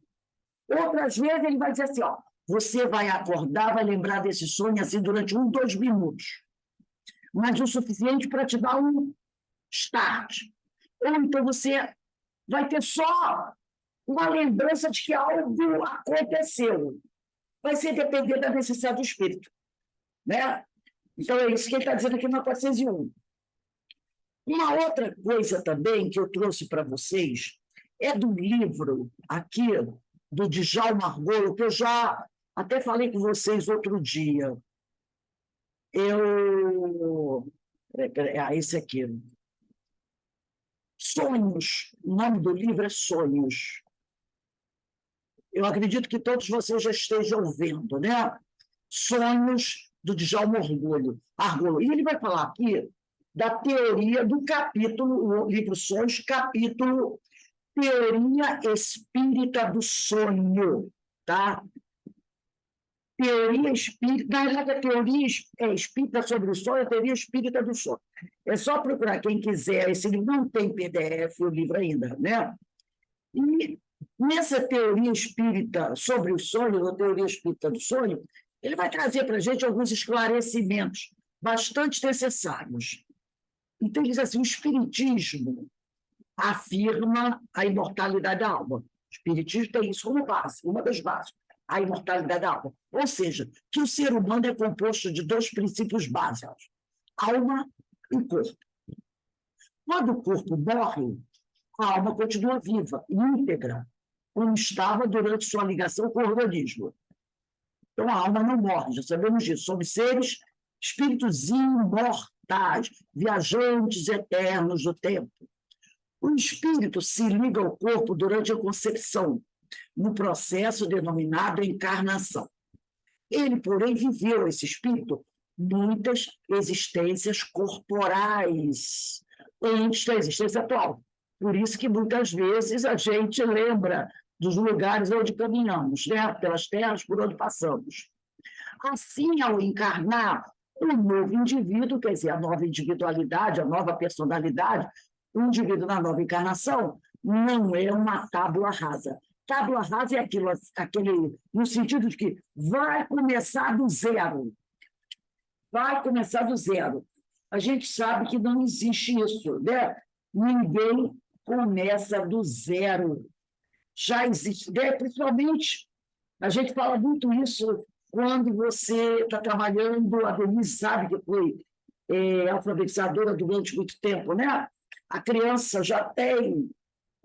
Outras vezes ele vai dizer assim, ó, você vai acordar, vai lembrar desse sonho assim durante 1, 2 minutos. Mas o suficiente para te dar um start. Ou então você vai ter só uma lembrança de que algo aconteceu. Vai ser depender da necessidade do espírito. Né? Então é isso que ele está dizendo aqui na 401. Uma outra coisa também que eu trouxe para vocês é do livro aqui, do Djalma Argolo, que eu já até falei com vocês outro dia. Esse aqui. Sonhos. O nome do livro é Sonhos. Eu acredito que todos vocês já estejam vendo, né? Sonhos do Djalma Argolo. E ele vai falar aqui da teoria do capítulo, o livro Sonhos, capítulo Teoria Espírita do Sonho, tá? Teoria espírita, na verdade, a teoria espírita sobre o sonho, a teoria espírita do sonho. É só procurar quem quiser, esse livro não tem PDF, o livro ainda, né? E nessa teoria espírita sobre o sonho, a teoria espírita do sonho, ele vai trazer para a gente alguns esclarecimentos bastante necessários. Então, ele diz assim, o espiritismo afirma a imortalidade da alma. O espiritismo tem isso como base, uma das bases, a imortalidade da alma. Ou seja, que o ser humano é composto de dois princípios básicos, alma e corpo. Quando o corpo morre, a alma continua viva, íntegra, como estava durante sua ligação com o organismo. Então, a alma não morre, já sabemos disso. Somos seres, espíritos imortais, viajantes eternos do tempo. O espírito se liga ao corpo durante a concepção, no processo denominado encarnação. Ele, porém, viveu, esse espírito, muitas existências corporais antes da existência atual. Por isso que, muitas vezes, a gente lembra dos lugares onde caminhamos, né? Pelas terras por onde passamos. Assim, ao encarnar um novo indivíduo, quer dizer, a nova individualidade, a nova personalidade, o indivíduo na nova encarnação não é uma tábua rasa. Tábua rasa é aquele no sentido de que vai começar do zero. Vai começar do zero. A gente sabe que não existe isso, né? Ninguém começa do zero. Já existe, né? Principalmente, a gente fala muito isso quando você está trabalhando, a Denise sabe que foi alfabetizadora durante muito tempo, né? A criança já tem,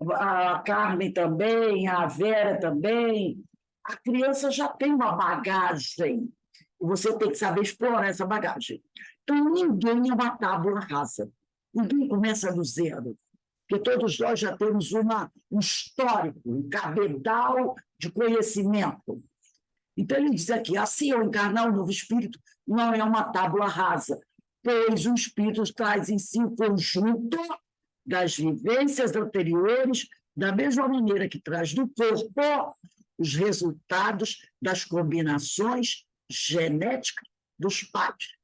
a Carmen também, a Vera também, a criança já tem uma bagagem, e você tem que saber explorar essa bagagem. Então, ninguém é uma tábua rasa, ninguém começa do zero, porque todos nós já temos um histórico, um cabedal de conhecimento. Então, ele diz aqui, assim, ao encarnar um novo espírito, não é uma tábua rasa, pois o espírito traz em si o conjunto das vivências anteriores, da mesma maneira que traz do corpo os resultados das combinações genéticas dos pais.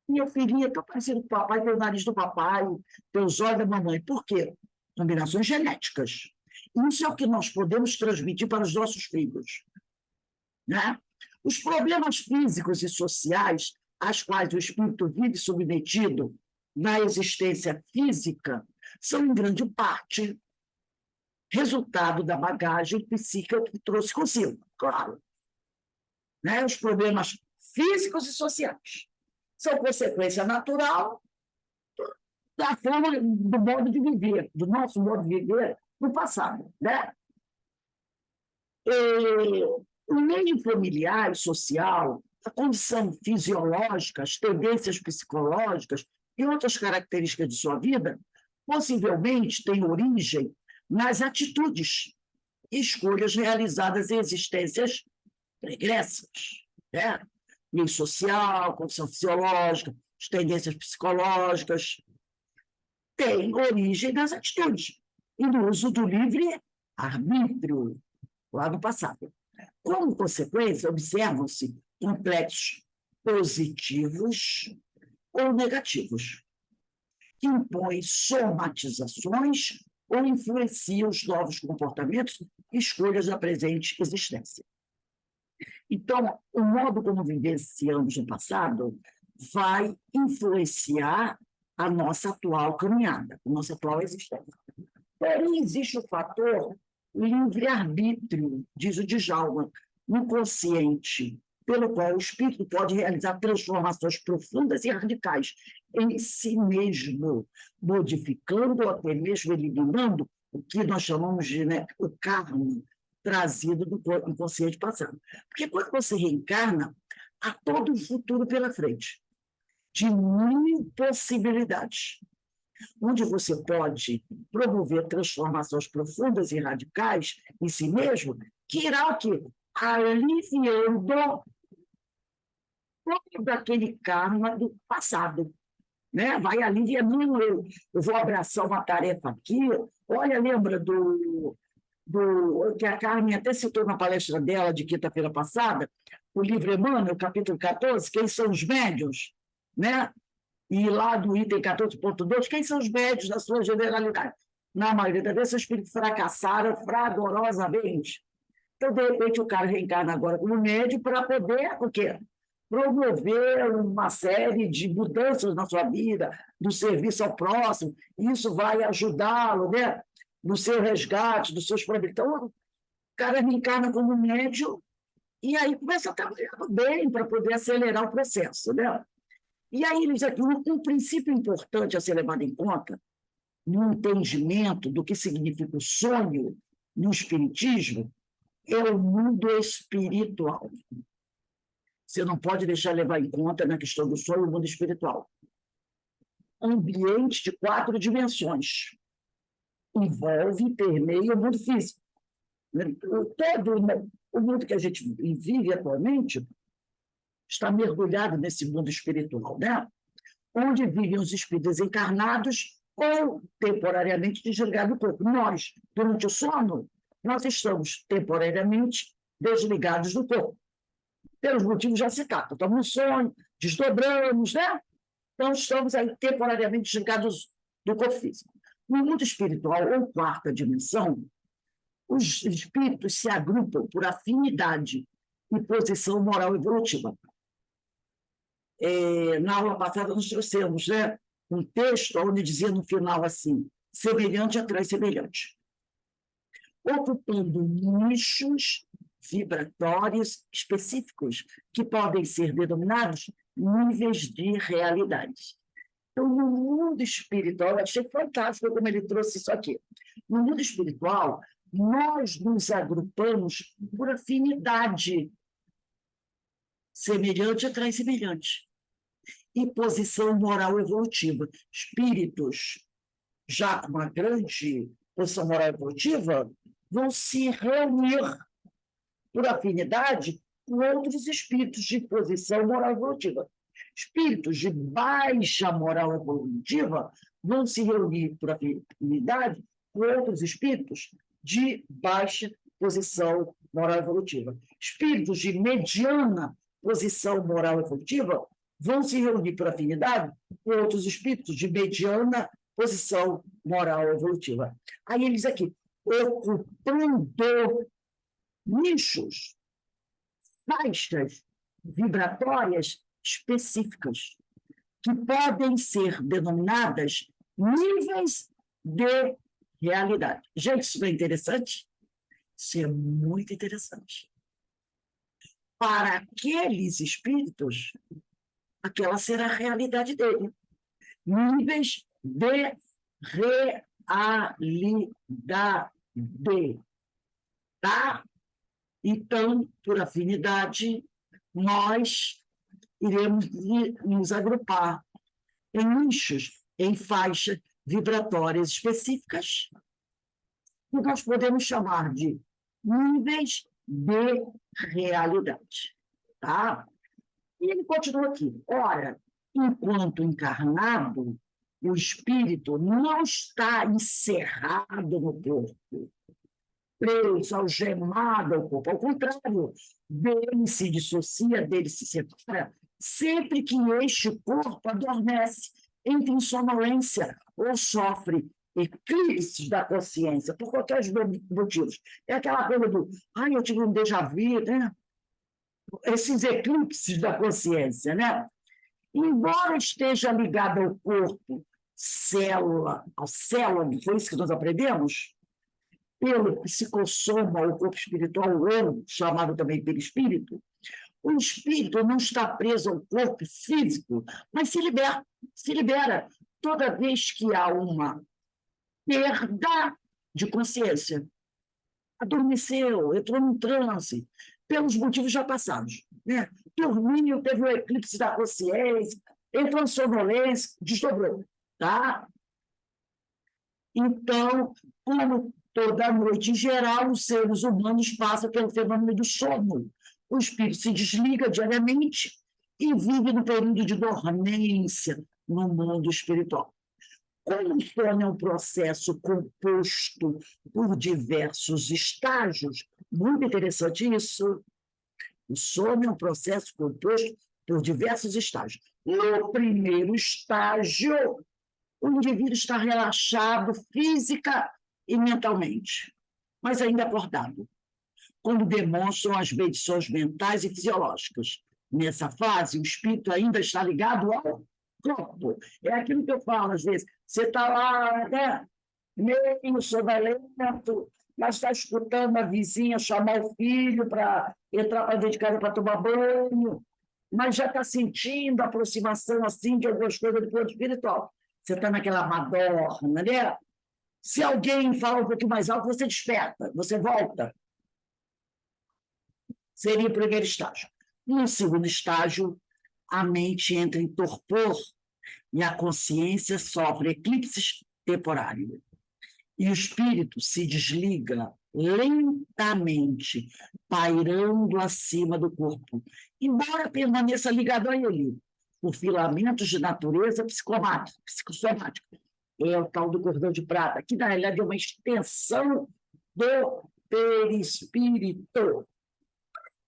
Minha filhinha está parecendo com o papai, tem o nariz do papai, tem os olhos da mamãe. Por quê? Combinações genéticas. Isso é o que nós podemos transmitir para os nossos filhos, né? Os problemas físicos e sociais às quais o espírito vive submetido na existência física são, em grande parte, resultado da bagagem psíquica que trouxe consigo, claro. Né? Os problemas físicos e sociais são consequência natural da forma, do modo de viver, do nosso modo de viver no passado, né? O meio familiar e social, a condição fisiológica, as tendências psicológicas e outras características de sua vida, possivelmente têm origem nas atitudes e escolhas realizadas em existências pregressas, né? Meio social, condição fisiológica, as tendências psicológicas, têm origem nas atitudes e no uso do livre-arbítrio lá no passado. Como consequência, observam-se complexos positivos ou negativos, que impõem somatizações ou influenciam os novos comportamentos e escolhas da presente existência. Então, o modo como vivenciamos no passado vai influenciar a nossa atual caminhada, a nossa atual existência. Porém, existe o fator livre-arbítrio, diz o Djalma, no consciente, pelo qual o espírito pode realizar transformações profundas e radicais em si mesmo, modificando ou até mesmo eliminando o que nós chamamos de, né, o karma trazido do inconsciente passado. Porque quando você reencarna, há todo um futuro pela frente, de mil possibilidades, onde você pode promover transformações profundas e radicais em si mesmo, que irá o quê? Aliviando todo aquele karma do passado, né? Vai ali, não, eu vou abraçar uma tarefa aqui. Olha, lembra que a Carmen até citou na palestra dela de quinta-feira passada, o livro Emmanuel, capítulo 14, quem são os médiuns, né? E lá do item 14.2, quem são os médiuns na sua generalidade? Na maioria das vezes, os espíritos fracassaram fragorosamente. Então, de repente, o cara reencarna agora como médium para poder, o quê? Promover uma série de mudanças na sua vida, do serviço ao próximo, isso vai ajudá-lo, né? No seu resgate, dos seus problemas. Então, o cara reencarna como médium e aí começa a trabalhar bem para poder acelerar o processo, né? E aí, eles aqui, um princípio importante a ser levado em conta, no entendimento do que significa o sonho no espiritismo, é o mundo espiritual. Você não pode deixar levar em conta na questão do sonho o mundo espiritual. Ambiente de 4 dimensões. Envolve e permeia o mundo físico. Todo o mundo que a gente vive atualmente está mergulhado nesse mundo espiritual, né? Onde vivem os espíritos encarnados ou temporariamente desligados do corpo. Nós, durante o sono, nós estamos temporariamente desligados do corpo. Pelos motivos já citados. Estamos no sonho, desdobramos, né? Então, estamos aí temporariamente desligados do corpo físico. No mundo espiritual, ou quarta dimensão, os espíritos se agrupam por afinidade e posição moral evolutiva. Na aula passada, nós trouxemos, né, um texto onde dizia no final assim: semelhante atrai semelhante, ocupando nichos vibratórios específicos que podem ser denominados níveis de realidade. Então, no mundo espiritual, eu achei fantástico como ele trouxe isso aqui. No mundo espiritual, nós nos agrupamos por afinidade. Semelhante atrai semelhante. E posição moral evolutiva. Espíritos, já com uma grande posição moral evolutiva, vão se reunir por afinidade com outros espíritos de posição moral evolutiva. Espíritos de baixa moral evolutiva vão se reunir por afinidade com outros espíritos de baixa posição moral evolutiva. Espíritos de mediana posição moral evolutiva vão se reunir por afinidade com outros espíritos de mediana posição moral evolutiva. Aí eles aqui, ocupando nichos, faixas vibratórias específicas, que podem ser denominadas níveis de realidade. Gente, isso não é interessante? Isso é muito interessante. Para aqueles espíritos, aquela será a realidade dele. Níveis de realidade. Tá? Então, por afinidade, nós iremos nos agrupar em nichos, em faixas vibratórias específicas, que nós podemos chamar de níveis de realidade. Tá? E ele continua aqui. Ora, enquanto encarnado, o espírito não está encerrado no corpo, preso, algemado ao corpo. Ao contrário, dele se dissocia, dele se separa, sempre que este corpo adormece, entra em sonolência ou sofre eclipses da consciência, por qualquer motivos. É aquela coisa do, eu tive um déjà vu, né? Esses eclipses da consciência, né? Embora esteja ligado ao corpo, célula, foi isso que nós aprendemos? Pelo psicossoma, o corpo espiritual, ou chamado também perispírito, o espírito não está preso ao corpo físico, mas se libera toda vez que há uma perda de consciência. Adormeceu, entrou num transe, pelos motivos já passados. Né? Dormiu, teve o eclipse da consciência, entrou em sonolência, desdobrou. Tá? Então, como toda noite, em geral, os seres humanos passam pelo fenômeno do sono. O espírito se desliga diariamente e vive no período de dormência no mundo espiritual. Como o sono é um processo composto por diversos estágios, muito interessante isso. O sono é um processo composto por diversos estágios. No primeiro estágio, o indivíduo está relaxado física e mentalmente, mas ainda acordado, como demonstram as medições mentais e fisiológicas. Nessa fase, o espírito ainda está ligado ao corpo. É aquilo que eu falo às vezes. Você está lá, né, meio sonolento, mas está escutando a vizinha chamar o filho para entrar para dentro de casa para tomar banho, mas já está sentindo a aproximação assim de algumas coisas do plano espiritual. Você está naquela madorna, né? Se alguém fala um pouquinho mais alto, você desperta, você volta. Seria o primeiro estágio. No segundo estágio, a mente entra em torpor e a consciência sofre eclipses temporários. E o espírito se desliga lentamente, pairando acima do corpo, embora permaneça ligado a ele, por filamentos de natureza psicossomática. É o tal do cordão de prata, que na realidade é uma extensão do perispírito.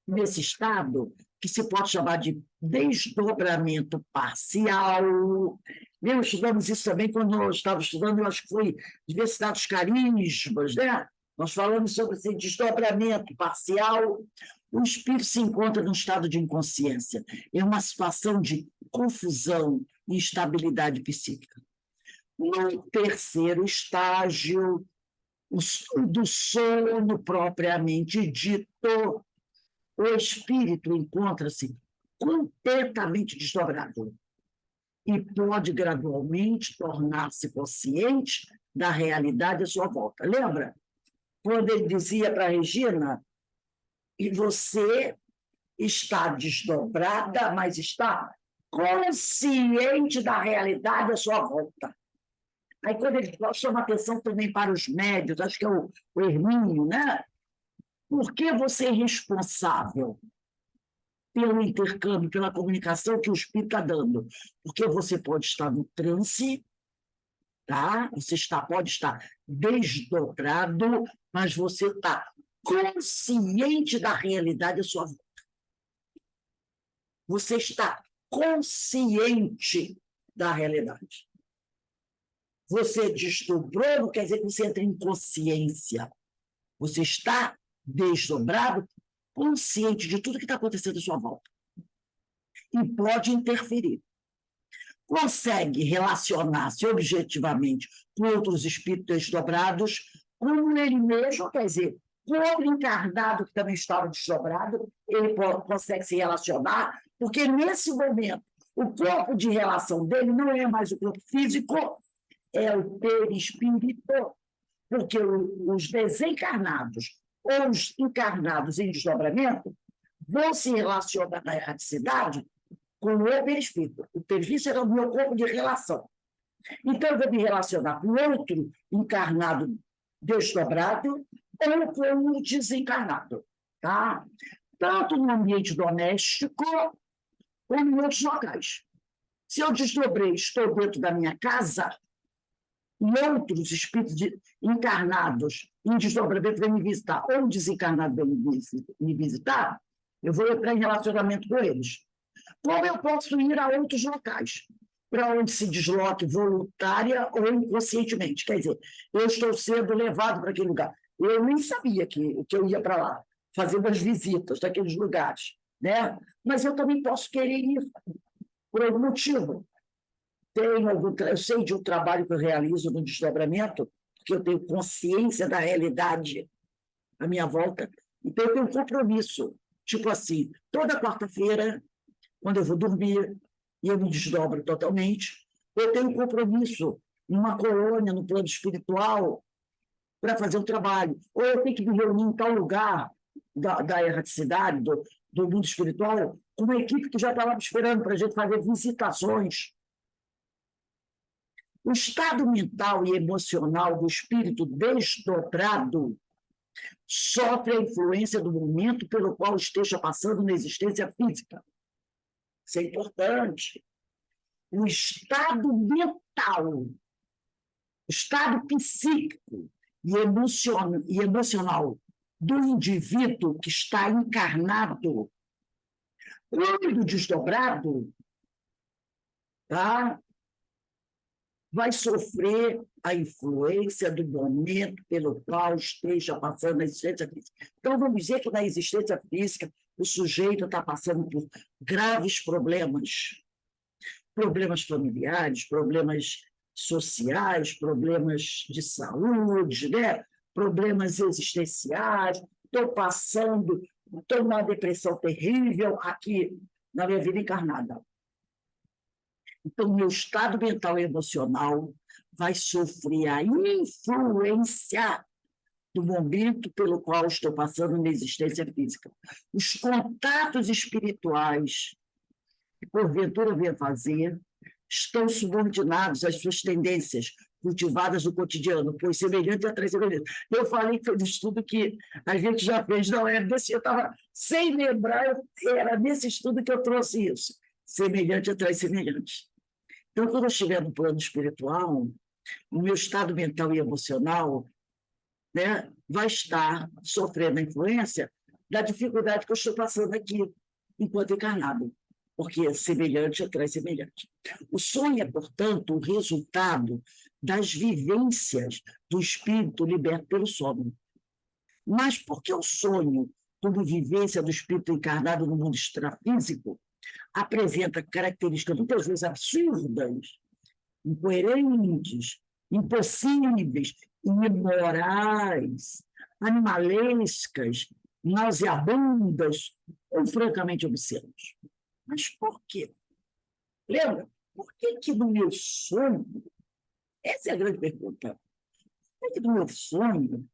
Nesse estado, que se pode chamar de desdobramento parcial. Nós estudamos isso também quando nós estávamos estudando, eu acho que foi Diversidade dos Carismas, né? Nós falamos sobre esse desdobramento parcial. O espírito se encontra num estado de inconsciência, é uma situação de confusão e instabilidade psíquica. No terceiro estágio, do sono propriamente dito, o espírito encontra-se completamente desdobrado e pode gradualmente tornar-se consciente da realidade à sua volta. Lembra? Quando ele dizia para a Regina, e você está desdobrada, mas está consciente da realidade à sua volta. Aí, quando ele chama atenção também para os médios, acho que é o Hermínio, né? Por que você é responsável pelo intercâmbio, pela comunicação que o espírito está dando? Porque você pode estar no transe, tá? Pode estar desdobrado, mas você está consciente da realidade à sua volta. Você está consciente da realidade. Você desdobrou, não quer dizer que você entra em consciência. Você está desdobrado, consciente de tudo que está acontecendo à sua volta. E pode interferir. Consegue relacionar-se objetivamente com outros espíritos desdobrados, como ele mesmo, quer dizer, com outro encarnado que também estava desdobrado, ele consegue se relacionar, porque nesse momento o corpo de relação dele não é mais o corpo físico, é o perispírito, porque os desencarnados ou os encarnados em desdobramento vão se relacionar na erraticidade com o perispírito. O perispírito será o meu corpo de relação. Então, eu vou me relacionar com outro encarnado desdobrado ou com o desencarnado. Tá? Tanto no ambiente doméstico ou em outros locais. Se eu desdobrei, estou dentro da minha casa, e outros espíritos encarnados em desdobramento vêm me visitar, ou desencarnado vem me visitar, eu vou entrar em relacionamento com eles. Como eu posso ir a outros locais, para onde se desloque voluntária ou inconscientemente? Quer dizer, eu estou sendo levado para aquele lugar. Eu nem sabia que eu ia para lá, fazer umas visitas naqueles lugares, né? Mas eu também posso querer ir por algum motivo. Eu sei de um trabalho que eu realizo no desdobramento, porque eu tenho consciência da realidade à minha volta, então eu tenho um compromisso, tipo assim, toda quarta-feira, quando eu vou dormir, e eu me desdobro totalmente, eu tenho um compromisso numa colônia, no plano espiritual, para fazer um trabalho, ou eu tenho que me reunir em tal lugar da erraticidade, do mundo espiritual, com uma equipe que já está lá me esperando para a gente fazer visitações. O estado mental e emocional do espírito desdobrado sofre a influência do momento pelo qual esteja passando na existência física. isso é importante. O estado mental, o estado psíquico e emocional do indivíduo que está encarnado, quando desdobrado, tá? Vai sofrer a influência do momento pelo qual esteja passando a existência física. Então, vamos dizer que na existência física o sujeito está passando por graves problemas, problemas familiares, problemas sociais, problemas de saúde, né? Problemas existenciais, estou numa depressão terrível aqui na minha vida encarnada. Então, meu estado mental e emocional vai sofrer a influência do momento pelo qual estou passando na existência física. Os contatos espirituais que, porventura, venha fazer, estão subordinados às suas tendências cultivadas no cotidiano, pois semelhante atrai semelhante. Eu falei que foi do estudo que a gente já fez, não era desse, eu estava sem lembrar, era nesse estudo que eu trouxe isso. Semelhante atrai semelhante. Então, quando eu estiver no plano espiritual, o meu estado mental e emocional, né, vai estar sofrendo a influência da dificuldade que eu estou passando aqui, enquanto encarnado, porque semelhante atrai semelhante. O sonho é, portanto, o resultado das vivências do espírito liberto pelo sono. Mas por que o sonho, como vivência do espírito encarnado no mundo extrafísico, apresenta características muitas vezes absurdas, incoerentes, impossíveis, imorais, animalescas, nauseabundas ou francamente obscenas? Mas por quê? Lembra? Por que no meu sonho, essa é a grande pergunta, por que no meu sonho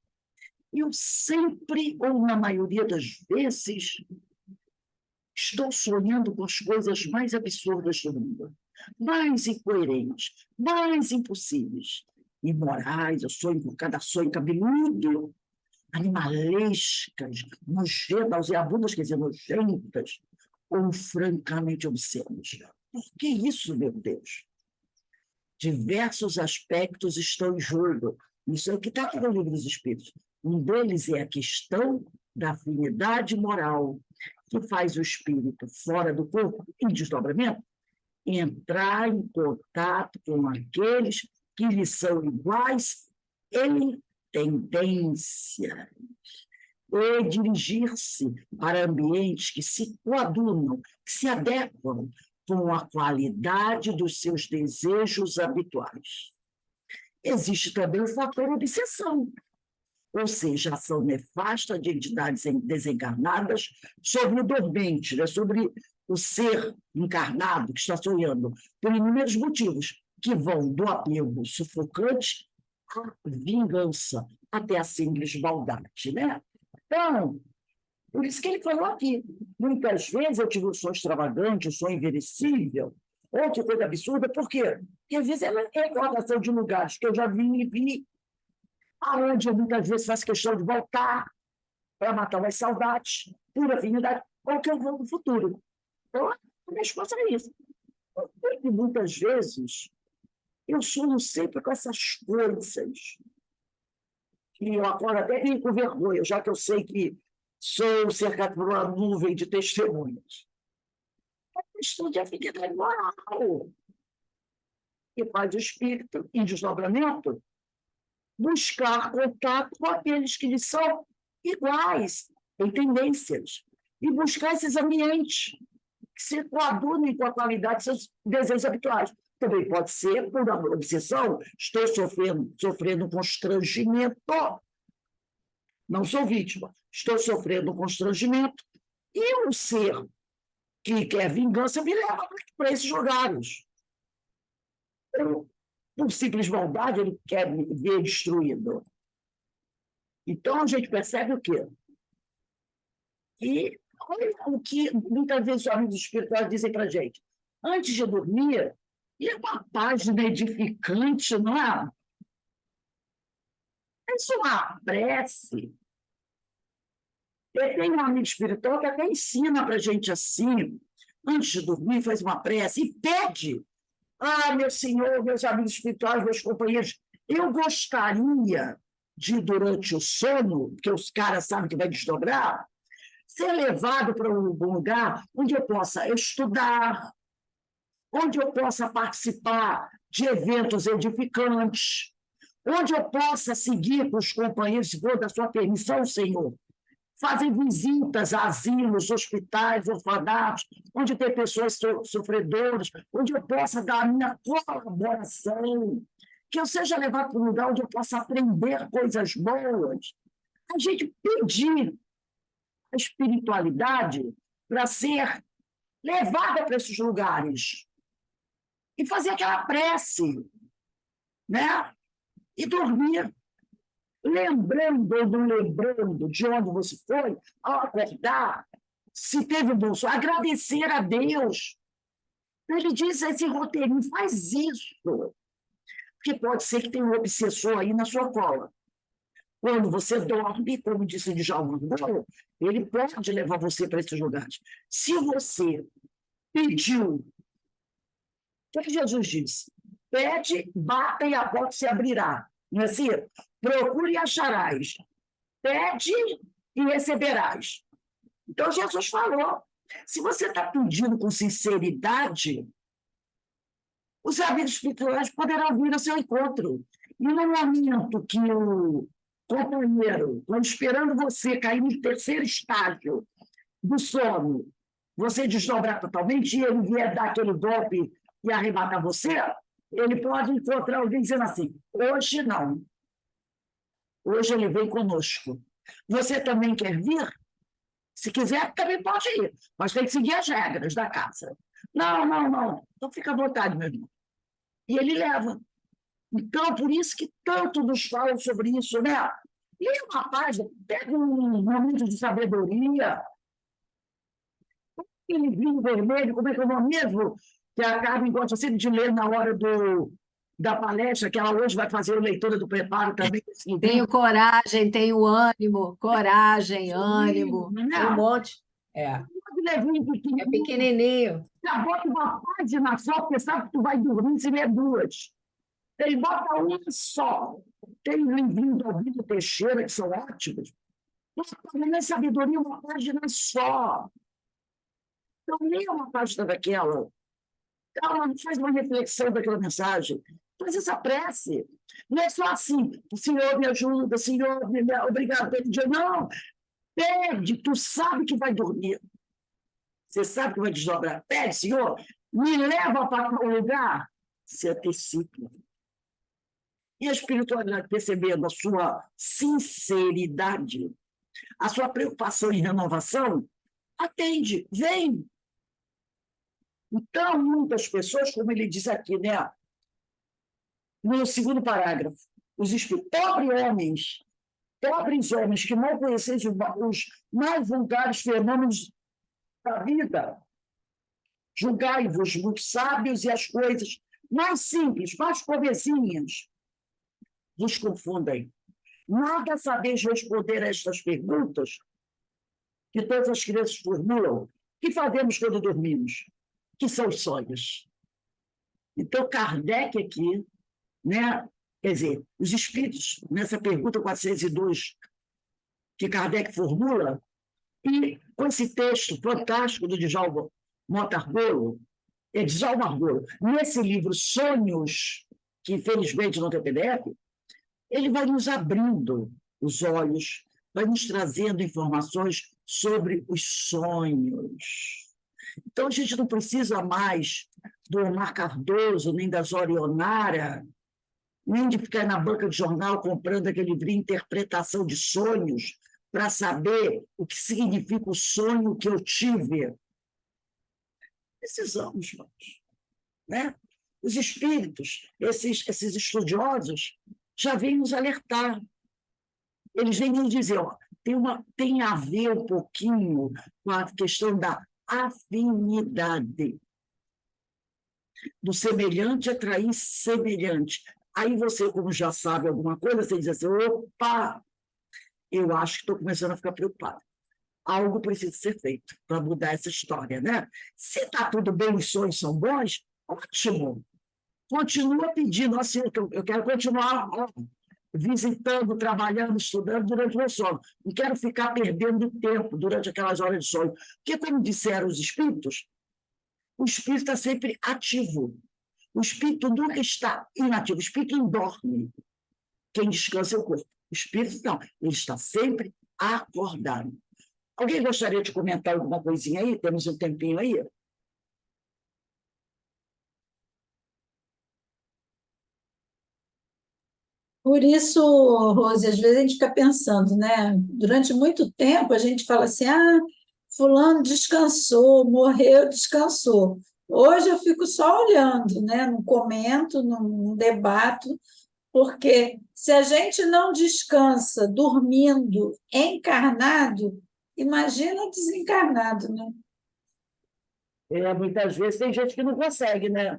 eu sempre, ou na maioria das vezes, estou sonhando com as coisas mais absurdas do mundo, mais incoerentes, mais impossíveis, imorais, eu sonho com cada sonho cabeludo, animalescas, nojentas, nauseabundas, quer dizer, nojentas, ou francamente obscenas. Por que isso, meu Deus? Diversos aspectos estão em jogo. Isso é o que está aqui no Livro dos Espíritos. Um deles é a questão da afinidade moral, que faz o espírito fora do corpo, em desdobramento, entrar em contato com aqueles que lhe são iguais em tendência, e dirigir-se para ambientes que se coadunam, que se adequam com a qualidade dos seus desejos habituais. Existe também o fator obsessão, ou seja, a ação nefasta de entidades desencarnadas sobre o dormente, né? Sobre o ser encarnado que está sonhando, por inúmeros motivos, que vão do apego sufocante à vingança, até a simples maldade, né? Então, por isso que ele falou aqui, muitas vezes eu tive um sonho extravagante, um sonho inverossímil, outra coisa absurda, por quê? Porque às vezes é recordação de lugares que eu já vi, aonde eu muitas vezes faço questão de voltar para matar umas saudades, por afinidade, ou que eu vou no futuro. Então, a minha resposta é isso. Porque muitas vezes eu sonho sempre com essas coisas que eu acordo até meio com vergonha, já que eu sei que sou cercado por uma nuvem de testemunhas. É questão de afinidade moral, que faz o espírito, em desdobramento, buscar contato com aqueles que lhe são iguais em tendências e buscar esses ambientes que se coadunem com a qualidade de seus desejos habituais. Também pode ser por uma obsessão, estou sofrendo constrangimento, não sou vítima, estou sofrendo constrangimento, e um ser que quer vingança me leva para esses lugares. Por simples maldade, ele quer me ver destruído. Então, a gente percebe o quê? E olha o que muitas vezes os amigos espirituais dizem para a gente. Antes de dormir, e é uma página edificante, não é? Isso é uma prece. Eu tenho um amigo espiritual que até ensina para a gente assim, antes de dormir, faz uma prece e pede. Ah, meu Senhor, meus amigos espirituais, meus companheiros, eu gostaria de, durante o sono, porque os caras sabem que vai desdobrar, ser levado para um lugar onde eu possa estudar, onde eu possa participar de eventos edificantes, onde eu possa seguir com os companheiros, se for da sua permissão, Senhor, fazer visitas a asilos, hospitais, orfanatos, onde tem pessoas sofredoras, onde eu possa dar a minha colaboração, que eu seja levado para um lugar onde eu possa aprender coisas boas. A gente pedir a espiritualidade para ser levada para esses lugares e fazer aquela prece, né? E dormir, lembrando ou não lembrando de onde você foi, ao acordar, se teve um bom sonho, agradecer a Deus. Ele diz esse roteirinho, faz isso. Porque pode ser que tenha um obsessor aí na sua cola. Quando você dorme, como disse o Djalma, ele pode levar você para esses lugares. Se você pediu, o que Jesus disse? Pede, bata e a porta se abrirá. Não é assim? Procure e acharás. Pede e receberás. Então, Jesus falou. Se você está pedindo com sinceridade, os amigos espirituais poderão vir ao seu encontro. E no momento que o companheiro, esperando você cair no terceiro estágio do sono, você desdobrar totalmente e ele vier dar aquele golpe e arrebatar você, ele pode encontrar alguém dizendo assim, hoje não. Hoje ele vem conosco. Você também quer vir? Se quiser, também pode ir, mas tem que seguir as regras da casa. Não, não, não. Então fica à vontade, meu irmão. E ele leva. Então, por isso que tanto nos falam sobre isso, né? Leia uma página, pega um momento de sabedoria, aquele livrinho vermelho, como é que é o nome mesmo? Que a Carmen gosta sempre de ler na hora da palestra, que ela hoje vai fazer a leitura do preparo também. Tenho coragem, tenho ânimo, coragem, ânimo, tem um monte. É pequenininho. Já bota uma página só, porque sabe que tu vai dormir se ler duas. Ele bota uma só. Tem um livrinho do Alvino Teixeira, que são ótimos. Mas sabedoria, uma página só. Então, leia uma página daquela. Então, faz uma reflexão daquela mensagem. Faz essa prece. Não é só assim, Senhor, me ajuda, Senhor, obrigado pelo dia. Não, pede, tu sabe que vai dormir. Você sabe que vai desdobrar. Pede, Senhor, me leva para um lugar, se antecipa. E a espiritualidade, percebendo a sua sinceridade, a sua preocupação em renovação, atende, vem. Então, muitas pessoas, como ele diz aqui, né? No segundo parágrafo, os espíritos, pobres homens que não conhecem os mais vulgares fenômenos da vida, julgai-vos muito sábios e as coisas mais simples, mais povezinhas, vos confundem. Nada sabeis responder a estas perguntas que todas as crianças formulam. O que fazemos quando dormimos? Que são os sonhos. Então, Kardec aqui, né? Quer dizer, os espíritos, nessa pergunta 402, que Kardec formula, e com esse texto fantástico do Djalma Montargolo, Djalma Argolo, nesse livro Sonhos, que infelizmente não tem PDF, ele vai nos abrindo os olhos, vai nos trazendo informações sobre os sonhos. Então, a gente não precisa mais do Omar Cardoso, nem da Zorionara, nem de ficar na banca de jornal comprando aquele livrinho Interpretação de Sonhos, para saber o que significa o sonho que eu tive. Precisamos, né? Os espíritos, esses estudiosos, já vêm nos alertar. Eles vêm nos dizer, ó, tem a ver um pouquinho com a questão da afinidade. Do semelhante atrair semelhante. Aí você, como já sabe alguma coisa, você diz assim, opa, eu acho que estou começando a ficar preocupado. algo precisa ser feito para mudar essa história, né? Se está tudo bem, os sonhos são bons, ótimo. Continua pedindo, assim, eu quero continuar visitando, trabalhando, estudando durante o meu sono. Não quero ficar perdendo tempo durante aquelas horas de sono. Porque, como disseram os espíritos, o espírito está sempre ativo. O espírito nunca está inativo. O espírito não dorme. Quem descansa é o corpo. O espírito não. Ele está sempre acordado. Alguém gostaria de comentar alguma coisinha aí? Temos um tempinho aí? Por isso, Rose, às vezes a gente fica pensando, né? Durante muito tempo a gente fala assim: ah, fulano descansou, morreu, descansou. Hoje eu fico só olhando, né? Não comento, não debato, porque se a gente não descansa dormindo encarnado, imagina desencarnado, né? Muitas vezes tem gente que não consegue, né?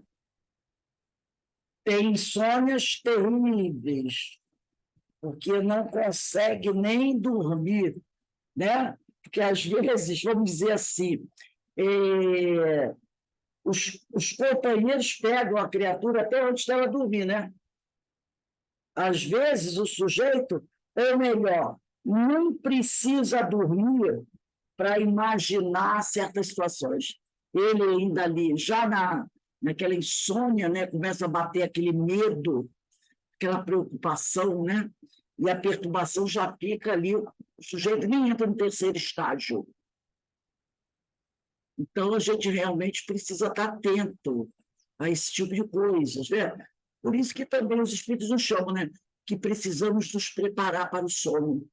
Tem insônias terríveis, porque não consegue nem dormir, né? Porque, às vezes, vamos dizer assim, os companheiros pegam a criatura até onde ela dormir, né? Às vezes, o sujeito, ou melhor, não precisa dormir para imaginar certas situações. Ele ainda ali, já naquela insônia, né, começa a bater aquele medo, aquela preocupação, né? E a perturbação já fica ali, o sujeito nem entra no terceiro estágio. Então, a gente realmente precisa estar atento a esse tipo de coisas, né? Por isso que também os espíritos nos chamam, né? Que precisamos nos preparar para o sono.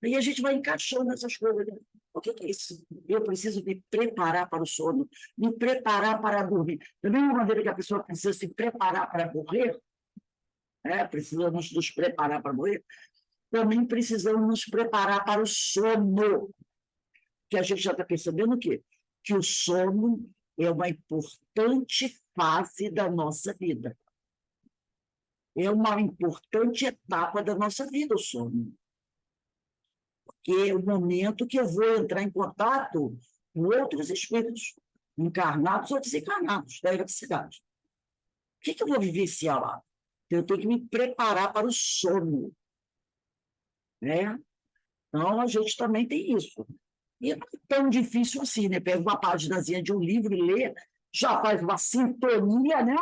E a gente vai encaixando essas coisas. Né? O que é isso? Eu preciso me preparar para o sono, me preparar para dormir. Da mesma maneira que a pessoa precisa se preparar para morrer, precisamos nos preparar para morrer, também precisamos nos preparar para o sono. Que a gente já está percebendo o quê? Que o sono é uma importante fase da nossa vida. É uma importante etapa da nossa vida, o sono. Porque é o momento que eu vou entrar em contato com outros espíritos, encarnados ou desencarnados, da eletricidade. O que eu vou vivenciar lá? Eu tenho que me preparar para o sono. Né? Então, a gente também tem isso. E não é tão difícil assim, né? Pega uma paginazinha de um livro e lê, já faz uma sintonia, né?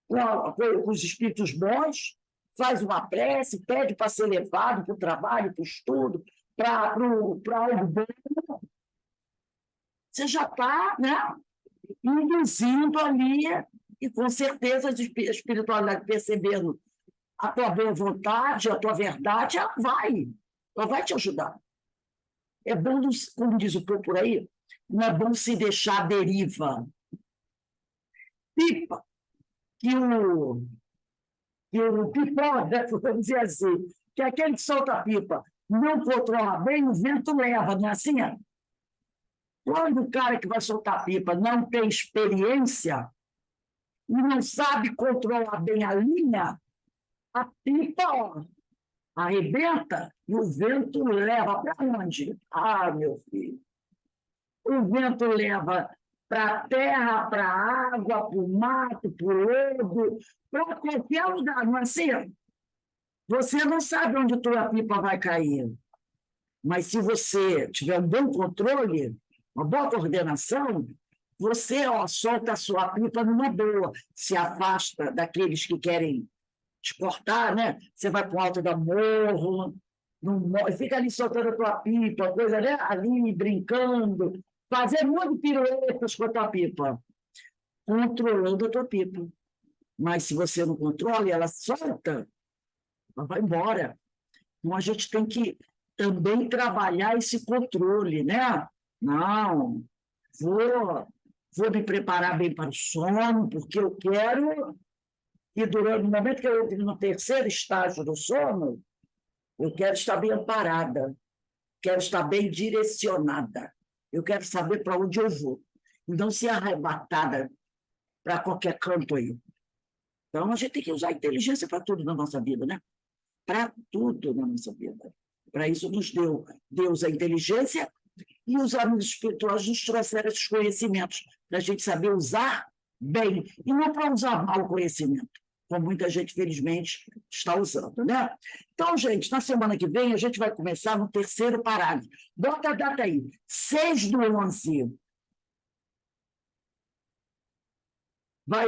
Com os espíritos bons, faz uma prece, pede para ser levado para o trabalho, para o estudo, para algo bom. Você já está, né, induzindo ali, e com certeza a espiritualidade percebendo a tua boa vontade, a tua verdade, ela vai te ajudar. É bom, como diz o povo por aí, não é bom se deixar à deriva. Pipa, que o pipó, né, vamos dizer assim, que aquele que solta a pipa não controla bem, o vento leva, não é assim? Quando o cara que vai soltar a pipa não tem experiência e não sabe controlar bem a linha, a pipa, ó, arrebenta e o vento leva para onde? Ah, meu filho, o vento leva para a terra, para a água, para o mato, para o lodo, para qualquer lugar, não é assim? Você não sabe onde a tua pipa vai cair, mas se você tiver um bom controle, uma boa coordenação, você solta a sua pipa numa boa, se afasta daqueles que querem te cortar, né? Você vai para o alto da morro, fica ali soltando a tua pipa, coisa, né? Ali brincando, fazer muito piruetas com a tua pipa, controlando a tua pipa. Mas se você não controla e ela solta, ela vai embora. Então a gente tem que também trabalhar esse controle, né? Não, vou me preparar bem para o sono, porque eu quero que durante o momento que eu entro no terceiro estágio do sono, eu quero estar bem amparada, quero estar bem direcionada, eu quero saber para onde eu vou, e não ser arrebatada para qualquer canto aí. Então, a gente tem que usar a inteligência para tudo na nossa vida, né? Para tudo na nossa vida. Para isso nos deu Deus a inteligência e os amigos espirituais nos trouxeram esses conhecimentos, para a gente saber usar bem, e não para usar mal o conhecimento, como muita gente, felizmente, está usando, né? Então, gente, na semana que vem, a gente vai começar no terceiro parágrafo. Bota a data aí, 6/11.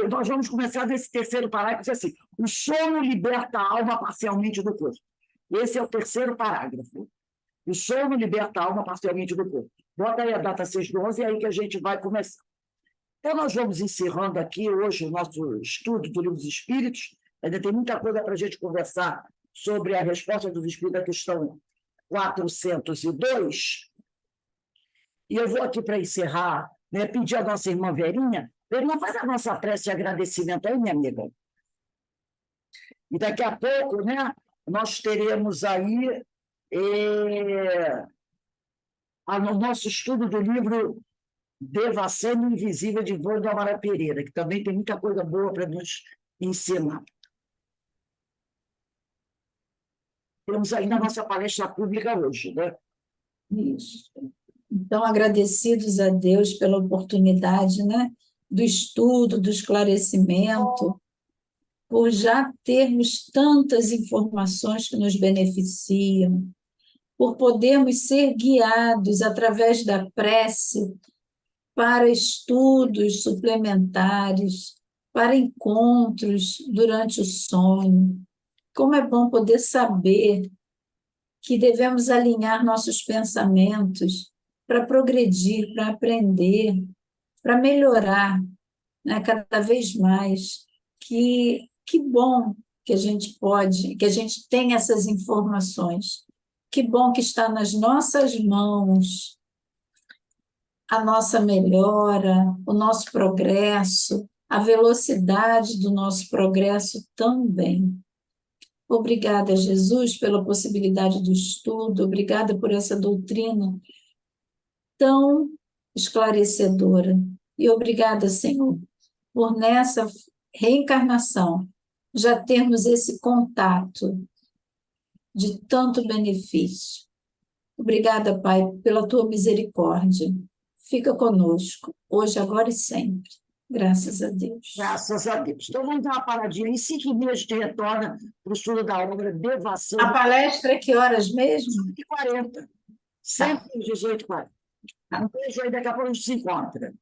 Nós vamos começar nesse terceiro parágrafo, assim, o sono liberta a alma parcialmente do corpo. Esse é o terceiro parágrafo. O sono liberta a alma parcialmente do corpo. Bota aí a data 6/11, é aí que a gente vai começar. Então, nós vamos encerrando aqui hoje o nosso estudo do Livro dos Espíritos. Ainda tem muita coisa para a gente conversar sobre a resposta dos Espíritos à questão 402. E eu vou aqui para encerrar, né, pedir à nossa irmã Verinha, Verinha, faz a nossa prece de agradecimento aí, minha amiga. E daqui a pouco, né, nós teremos aí o nosso estudo do livro Devassando o Invisível, de Wanda Amara Pereira, que também tem muita coisa boa para nos ensinar. Temos ainda a nossa palestra pública hoje, né? Isso. Então, agradecidos a Deus pela oportunidade, né, do estudo, do esclarecimento, por já termos tantas informações que nos beneficiam, por podermos ser guiados através da prece para estudos suplementares, para encontros durante o sonho. Como é bom poder saber que devemos alinhar nossos pensamentos para progredir, para aprender, para melhorar, né, cada vez mais. Que bom que a gente pode, que a gente tem essas informações. Que bom que está nas nossas mãos a nossa melhora, o nosso progresso, a velocidade do nosso progresso também. Obrigada, Jesus, pela possibilidade do estudo, obrigada por essa doutrina tão esclarecedora. E obrigada, Senhor, por nessa reencarnação já termos esse contato de tanto benefício. Obrigada, Pai, pela tua misericórdia. Fica conosco, hoje, agora e sempre. Graças a Deus. Graças a Deus. Então, vamos dar uma paradinha. Em 5 dias, a gente retorna para o estudo da obra Devassando. A palestra é que horas mesmo? 18h40. Sempre às 18h40. Um beijo aí, daqui a pouco a gente se encontra.